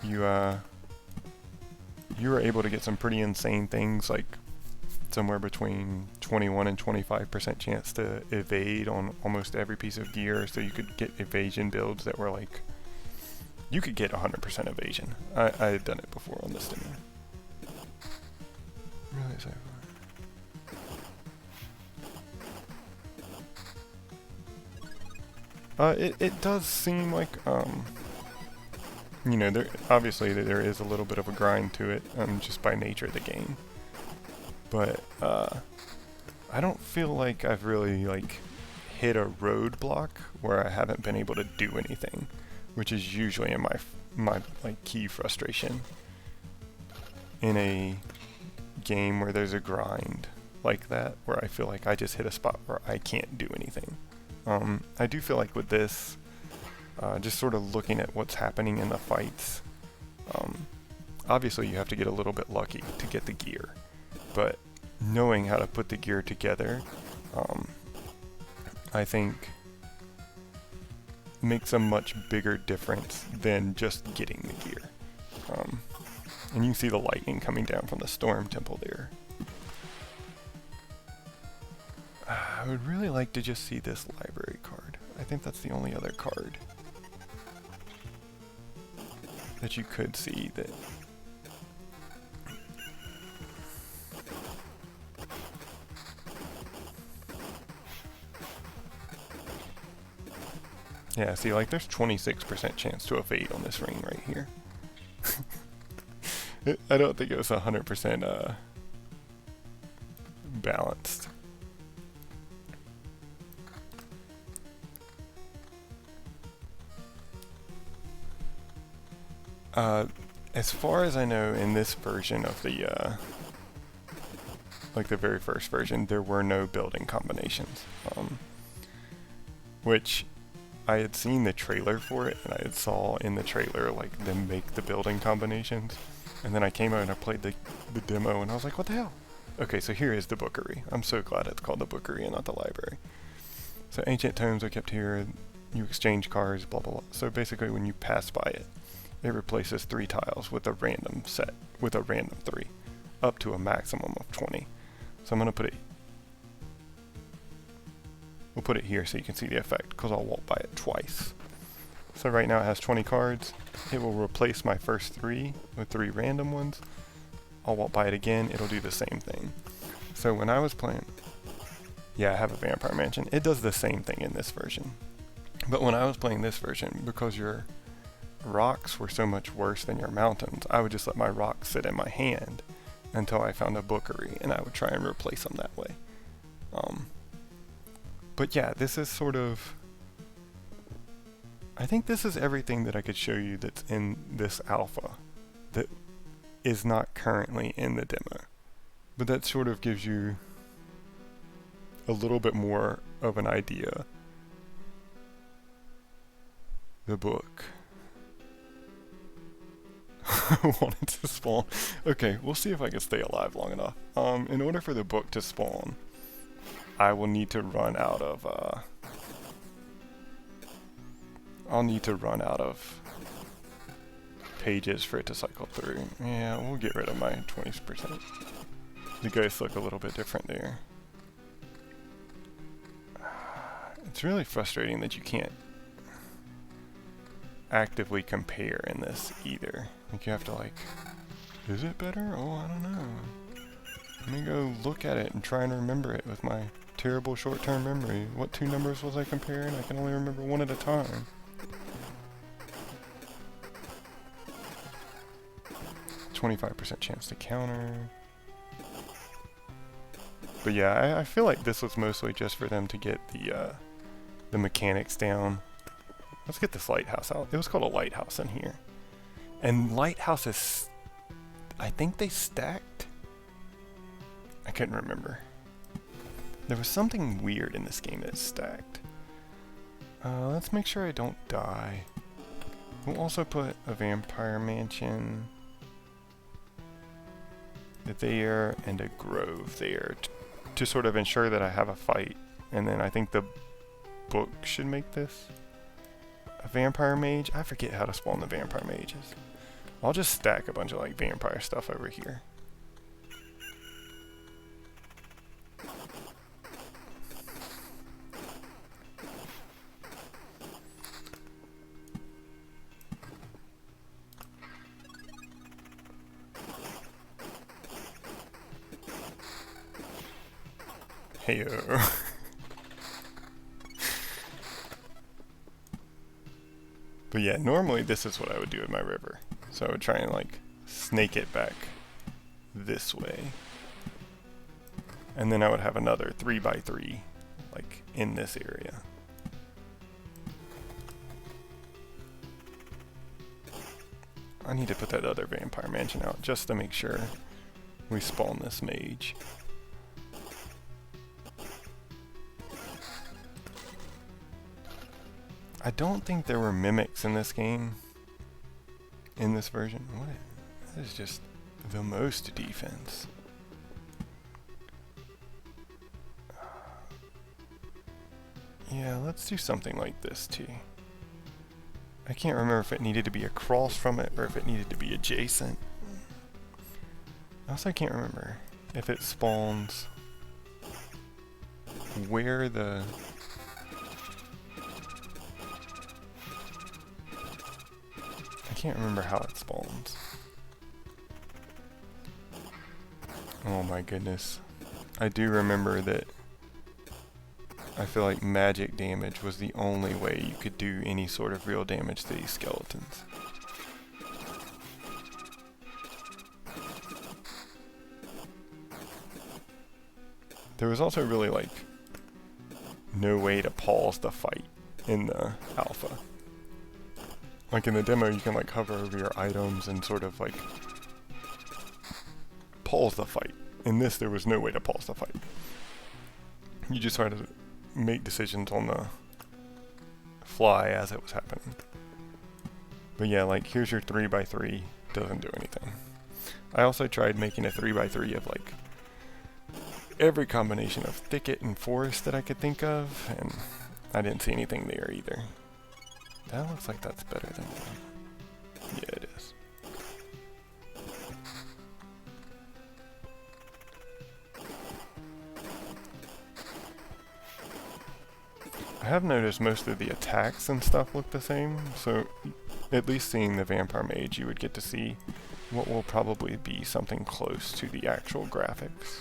you were able to get some pretty insane things, like somewhere between 21 and 25% chance to evade on almost every piece of gear, so you could get evasion builds that were like, you could get 100% evasion. I had done it before on this demo. Really so far. It does seem like, you know, obviously there is a little bit of a grind to it, just by nature of the game. But, I don't feel like I've really, like, hit a roadblock where I haven't been able to do anything, which is usually in my like, key frustration in a game where there's a grind like that, where I feel like I just hit a spot where I can't do anything. I do feel like with this, just sort of looking at what's happening in the fights, obviously you have to get a little bit lucky to get the gear, but knowing how to put the gear together, I think makes a much bigger difference than just getting the gear. And you can see the lightning coming down from the storm temple there. I would really like to just see this library card. I think that's the only other card that you could see that... Yeah, see, like, there's 26% chance to evade on this ring right here. I don't think it was 100% balanced. As far as I know, in this version of the, like the very first version, there were no building combinations. Which I had seen the trailer for it, and I had saw in the trailer, like, them make the building combinations. And then I came out and I played the demo, and I was like, what the hell? Okay, so here is the bookery. I'm so glad it's called the bookery and not the library. So ancient tomes are kept here, you exchange cards, blah blah blah. So basically when you pass by it, it replaces 3 tiles with a random set, with a random 3, up to a maximum of 20. So I'm going to put it, we'll put it here so you can see the effect, because I'll walk by it twice. So right now it has 20 cards. It will replace my first 3 with 3 random ones. I'll walk by it again, it'll do the same thing. So when I was playing, yeah, I have a Vampire Mansion. It does the same thing in this version. But when I was playing this version, because your rocks were so much worse than your mountains, I would just let my rocks sit in my hand until I found a bookery, and I would try and replace them that way. But yeah, this is sort of... I think this is everything that I could show you that's in this alpha that is not currently in the demo. But that sort of gives you a little bit more of an idea. The book. I wanted to spawn. Okay, we'll see if I can stay alive long enough. In order for the book to spawn, I will need to run out of, I'll need to run out of pages for it to cycle through. Yeah, we'll get rid of my 20%. The ghosts look a little bit different there. It's really frustrating that you can't actively compare in this either. Like, you have to, like, is it better? Oh, I don't know. Let me go look at it and try and remember it with my terrible short-term memory. What 2 numbers was I comparing? I can only remember 1 at a time. .25% chance to counter. But yeah, I feel like this was mostly just for them to get the mechanics down. Let's get this lighthouse out. It was called a lighthouse in here. And lighthouses, I think they stacked? I couldn't remember. There was something weird in this game that stacked. Let's make sure I don't die. We'll also put a vampire mansion there and a grove there to sort of ensure that I have a fight. And then I think the book should make this a vampire mage. I forget how to spawn the vampire mages. I'll just stack a bunch of like vampire stuff over here. Heyo. But yeah, normally this is what I would do with my river. So I would try and like snake it back this way. And then I would have another 3x3 like in this area. I need to put that other vampire mansion out just to make sure we spawn this mage. I don't think there were mimics in this game, in this version. That is just the most defense. Yeah, let's do something like this too. I can't remember if it needed to be across from it or if it needed to be adjacent. I also can't remember if it spawns where the... I can't remember how it spawns. Oh my goodness. I do remember that I feel like magic damage was the only way you could do any sort of real damage to these skeletons. There was also really like no way to pause the fight in the alpha. Like in the demo, you can like hover over your items and sort of like pause the fight. In this, there was no way to pause the fight. You just had to make decisions on the fly as it was happening. But yeah, like here's your 3x3, doesn't do anything. I also tried making a 3x3 of like every combination of thicket and forest that I could think of, and I didn't see anything there either. That looks like that's better than one. Yeah, it is. I have noticed most of the attacks and stuff look the same, so at least seeing the vampire mage, you would get to see what will probably be something close to the actual graphics.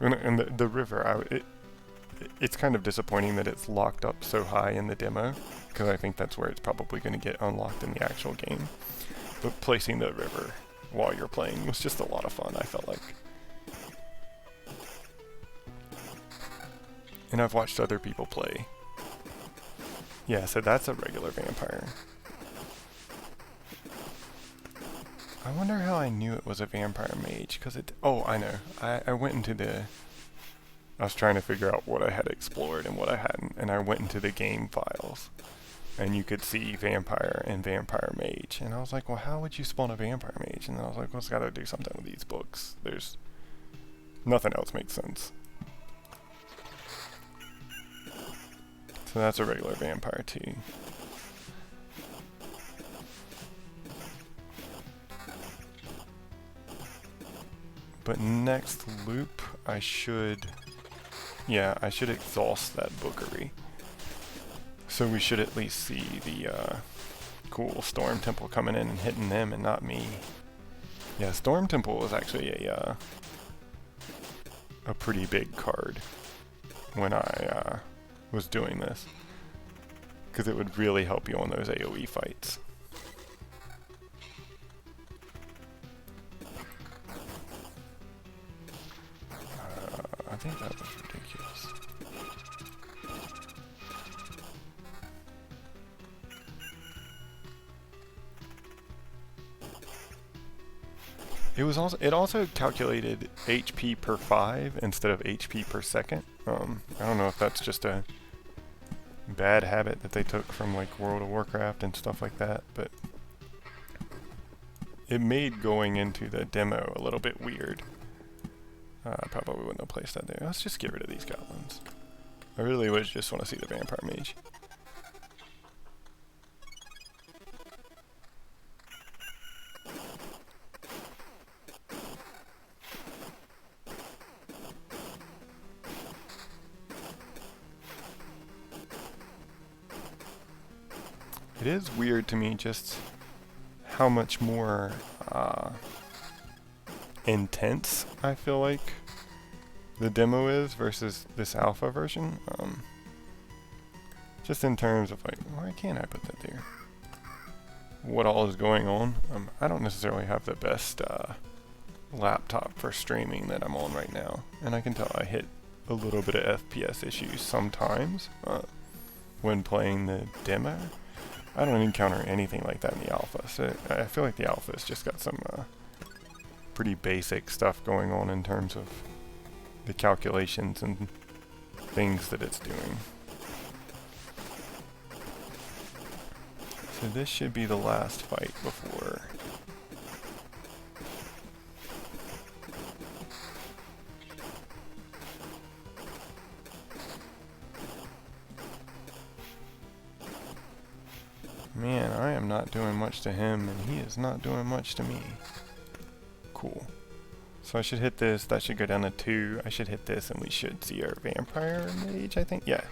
And the river, it's kind of disappointing that it's locked up so high in the demo, because I think that's where it's probably going to get unlocked in the actual game. But placing the river while you're playing was just a lot of fun, I felt like. And I've watched other people play. Yeah, so that's a regular vampire. I wonder how I knew it was a vampire mage, because it... Oh, I know. I went into the... I was trying to figure out what I had explored and what I hadn't, and I went into the game files. And you could see vampire and vampire mage. And I was like, well, how would you spawn a vampire mage? And then I was like, well, it's got to do something with these books. There's... Nothing else makes sense. So that's a regular vampire too. But next loop, I should exhaust that bookery. So we should at least see the cool Storm Temple coming in and hitting them and not me. Yeah, Storm Temple was actually a pretty big card when I was doing this, because it would really help you on those AoE fights. think that was ridiculous. It also calculated HP per 5 instead of HP per second. I don't know if that's just a bad habit that they took from like World of Warcraft and stuff like that, but it made going into the demo a little bit weird. I probably wouldn't have placed that there. Let's just get rid of these goblins. I really would just want to see the vampire mage. It is weird to me just how much more intense I feel like the demo is versus this alpha version. Just in terms of like, why can't I put that there? What all is going on? I don't necessarily have the best laptop for streaming that I'm on right now, and I can tell I hit a little bit of FPS issues sometimes when playing the demo. I don't encounter anything like that in the alpha, so I feel like the alpha's just got some pretty basic stuff going on in terms of the calculations and things that it's doing. So this should be the last fight before... Man, I am not doing much to him, and he is not doing much to me. Cool. So I should hit this, that should go down to 2. I should hit this, and we should see our vampire mage, I think? Yeah.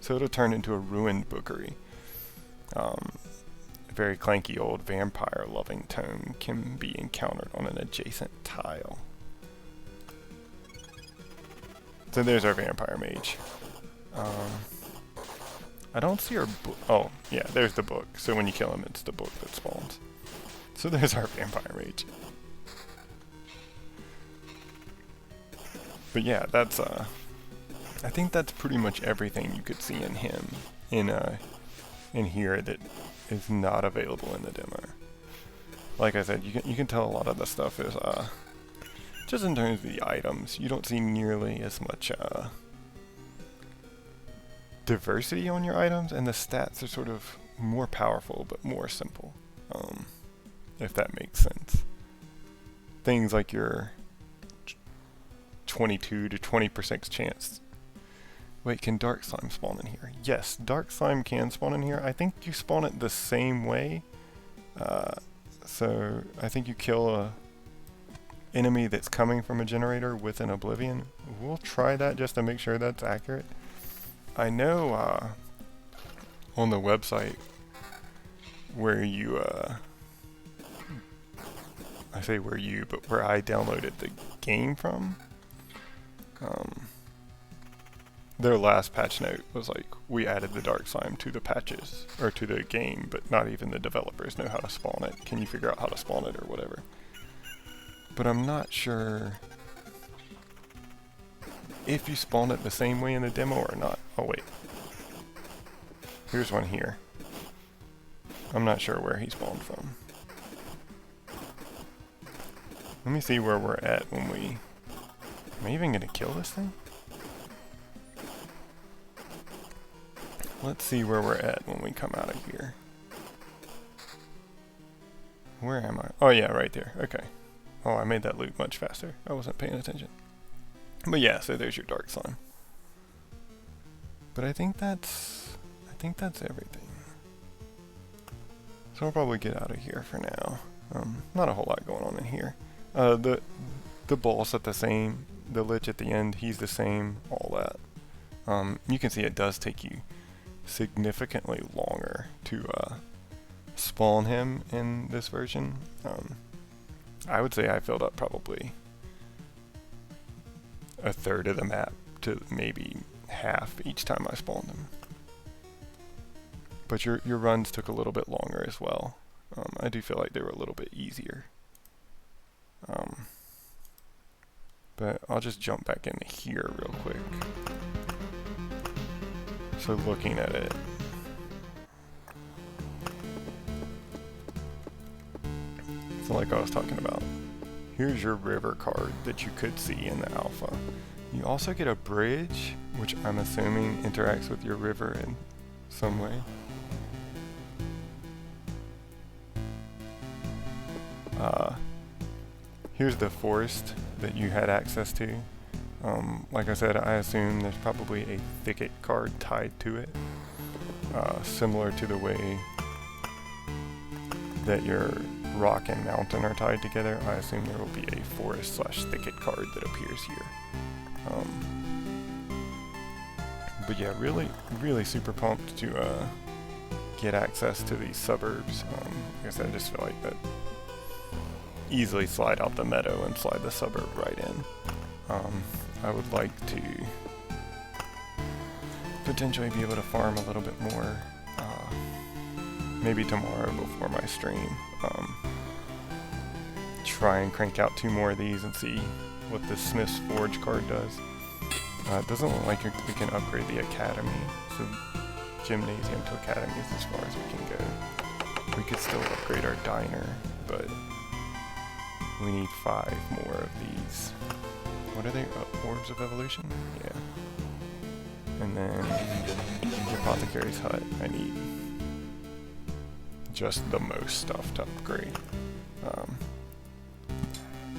So it'll turn into a ruined bookery. A very clanky old vampire-loving tome can be encountered on an adjacent tile. So there's our vampire mage. I don't see our book. Oh, yeah, there's the book. So when you kill him, it's the book that spawns. So there's our vampire mage. But yeah, that's, I think that's pretty much everything you could see in him, in here that is not available in the demo. Like I said, you can tell a lot of the stuff is, just in terms of the items, you don't see nearly as much, diversity on your items, and the stats are sort of more powerful but more simple, if that makes sense. Things like your 22 to 20% chance. Wait, can dark slime spawn in here? Yes, dark slime can spawn in here. I think you spawn it the same way. So I think you kill a enemy that's coming from a generator with an oblivion. We'll try that just to make sure that's accurate. I know on the website where you, I say where you, but where I downloaded the game from, their last patch note was like, we added the dark slime to the patches, or to the game, but not even the developers know how to spawn it. Can you figure out how to spawn it or whatever? But I'm not sure if you spawn it the same way in the demo or not. Oh wait. Here's one here. I'm not sure where he spawned from. Let me see where we're at when we... Am I even gonna kill this thing? Let's see where we're at when we come out of here. Where am I? Oh yeah, right there. Okay. Oh, I made that loop much faster. I wasn't paying attention. But yeah, so there's your dark slime. But I think that's everything. So I'll probably get out of here for now. Not a whole lot going on in here. The boss at the same, the lich at the end, he's the same, all that. You can see it does take you significantly longer to spawn him in this version. I would say I filled up probably a third of the map to maybe half each time I spawned him. But your runs took a little bit longer as well. I do feel like they were a little bit easier. But But I'll just jump back into here real quick. So looking at it, so like I was talking about, here's your river card that you could see in the alpha. You also get a bridge, which I'm assuming interacts with your river in some way. Here's the forest that you had access to. Like I said, I assume there's probably a thicket card tied to it, similar to the way that your rock and mountain are tied together. I assume there will be a forest / thicket card that appears here. But yeah, really super pumped to get access to these suburbs. Like I said, I just feel like that easily slide out the meadow and slide the suburb right in. I would like to potentially be able to farm a little bit more, maybe tomorrow before my stream. Try and crank out 2 more of these and see what the Smith's Forge card does. It doesn't look like we can upgrade the academy, so gymnasium to academy is as far as we can go. We could still upgrade our diner, but we need 5 more of these. What are they? Orbs of Evolution? Yeah. And then the Apothecary's Hut. I need just the most stuff to upgrade.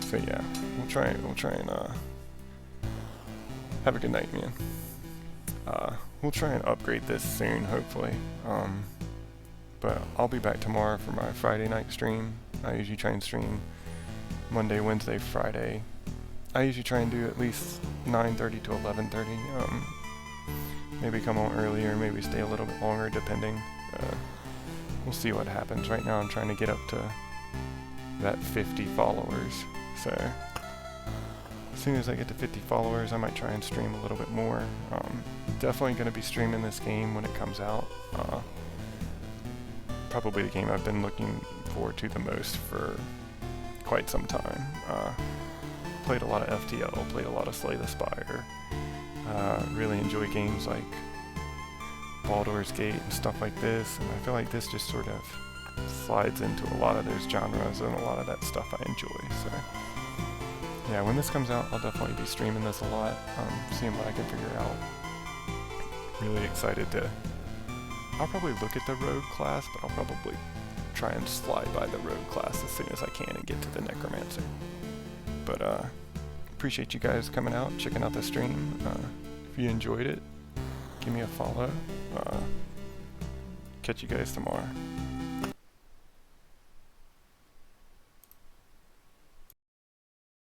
So yeah, we'll try and have a good night, man. We'll try and upgrade this soon, hopefully. But I'll be back tomorrow for my Friday night stream. I usually try and stream Monday, Wednesday, Friday. I usually try and do at least 9:30 to 11:30. Maybe come on earlier, maybe stay a little bit longer, depending. We'll see what happens. Right now I'm trying to get up to that 50 followers. So as soon as I get to 50 followers, I might try and stream a little bit more. Definitely going to be streaming this game when it comes out. Probably the game I've been looking forward to the most for quite some time. Played a lot of FTL, played a lot of Slay the Spire. Really enjoy games like Baldur's Gate and stuff like this, and I feel like this just sort of slides into a lot of those genres and a lot of that stuff I enjoy. So yeah, when this comes out, I'll definitely be streaming this a lot, seeing what I can figure out. Really excited to... I'll probably look at the Rogue class, but I'll probably try and slide by the Rogue class as soon as I can and get to the Necromancer. But appreciate you guys coming out, checking out the stream. If you enjoyed it, give me a follow. Catch you guys tomorrow.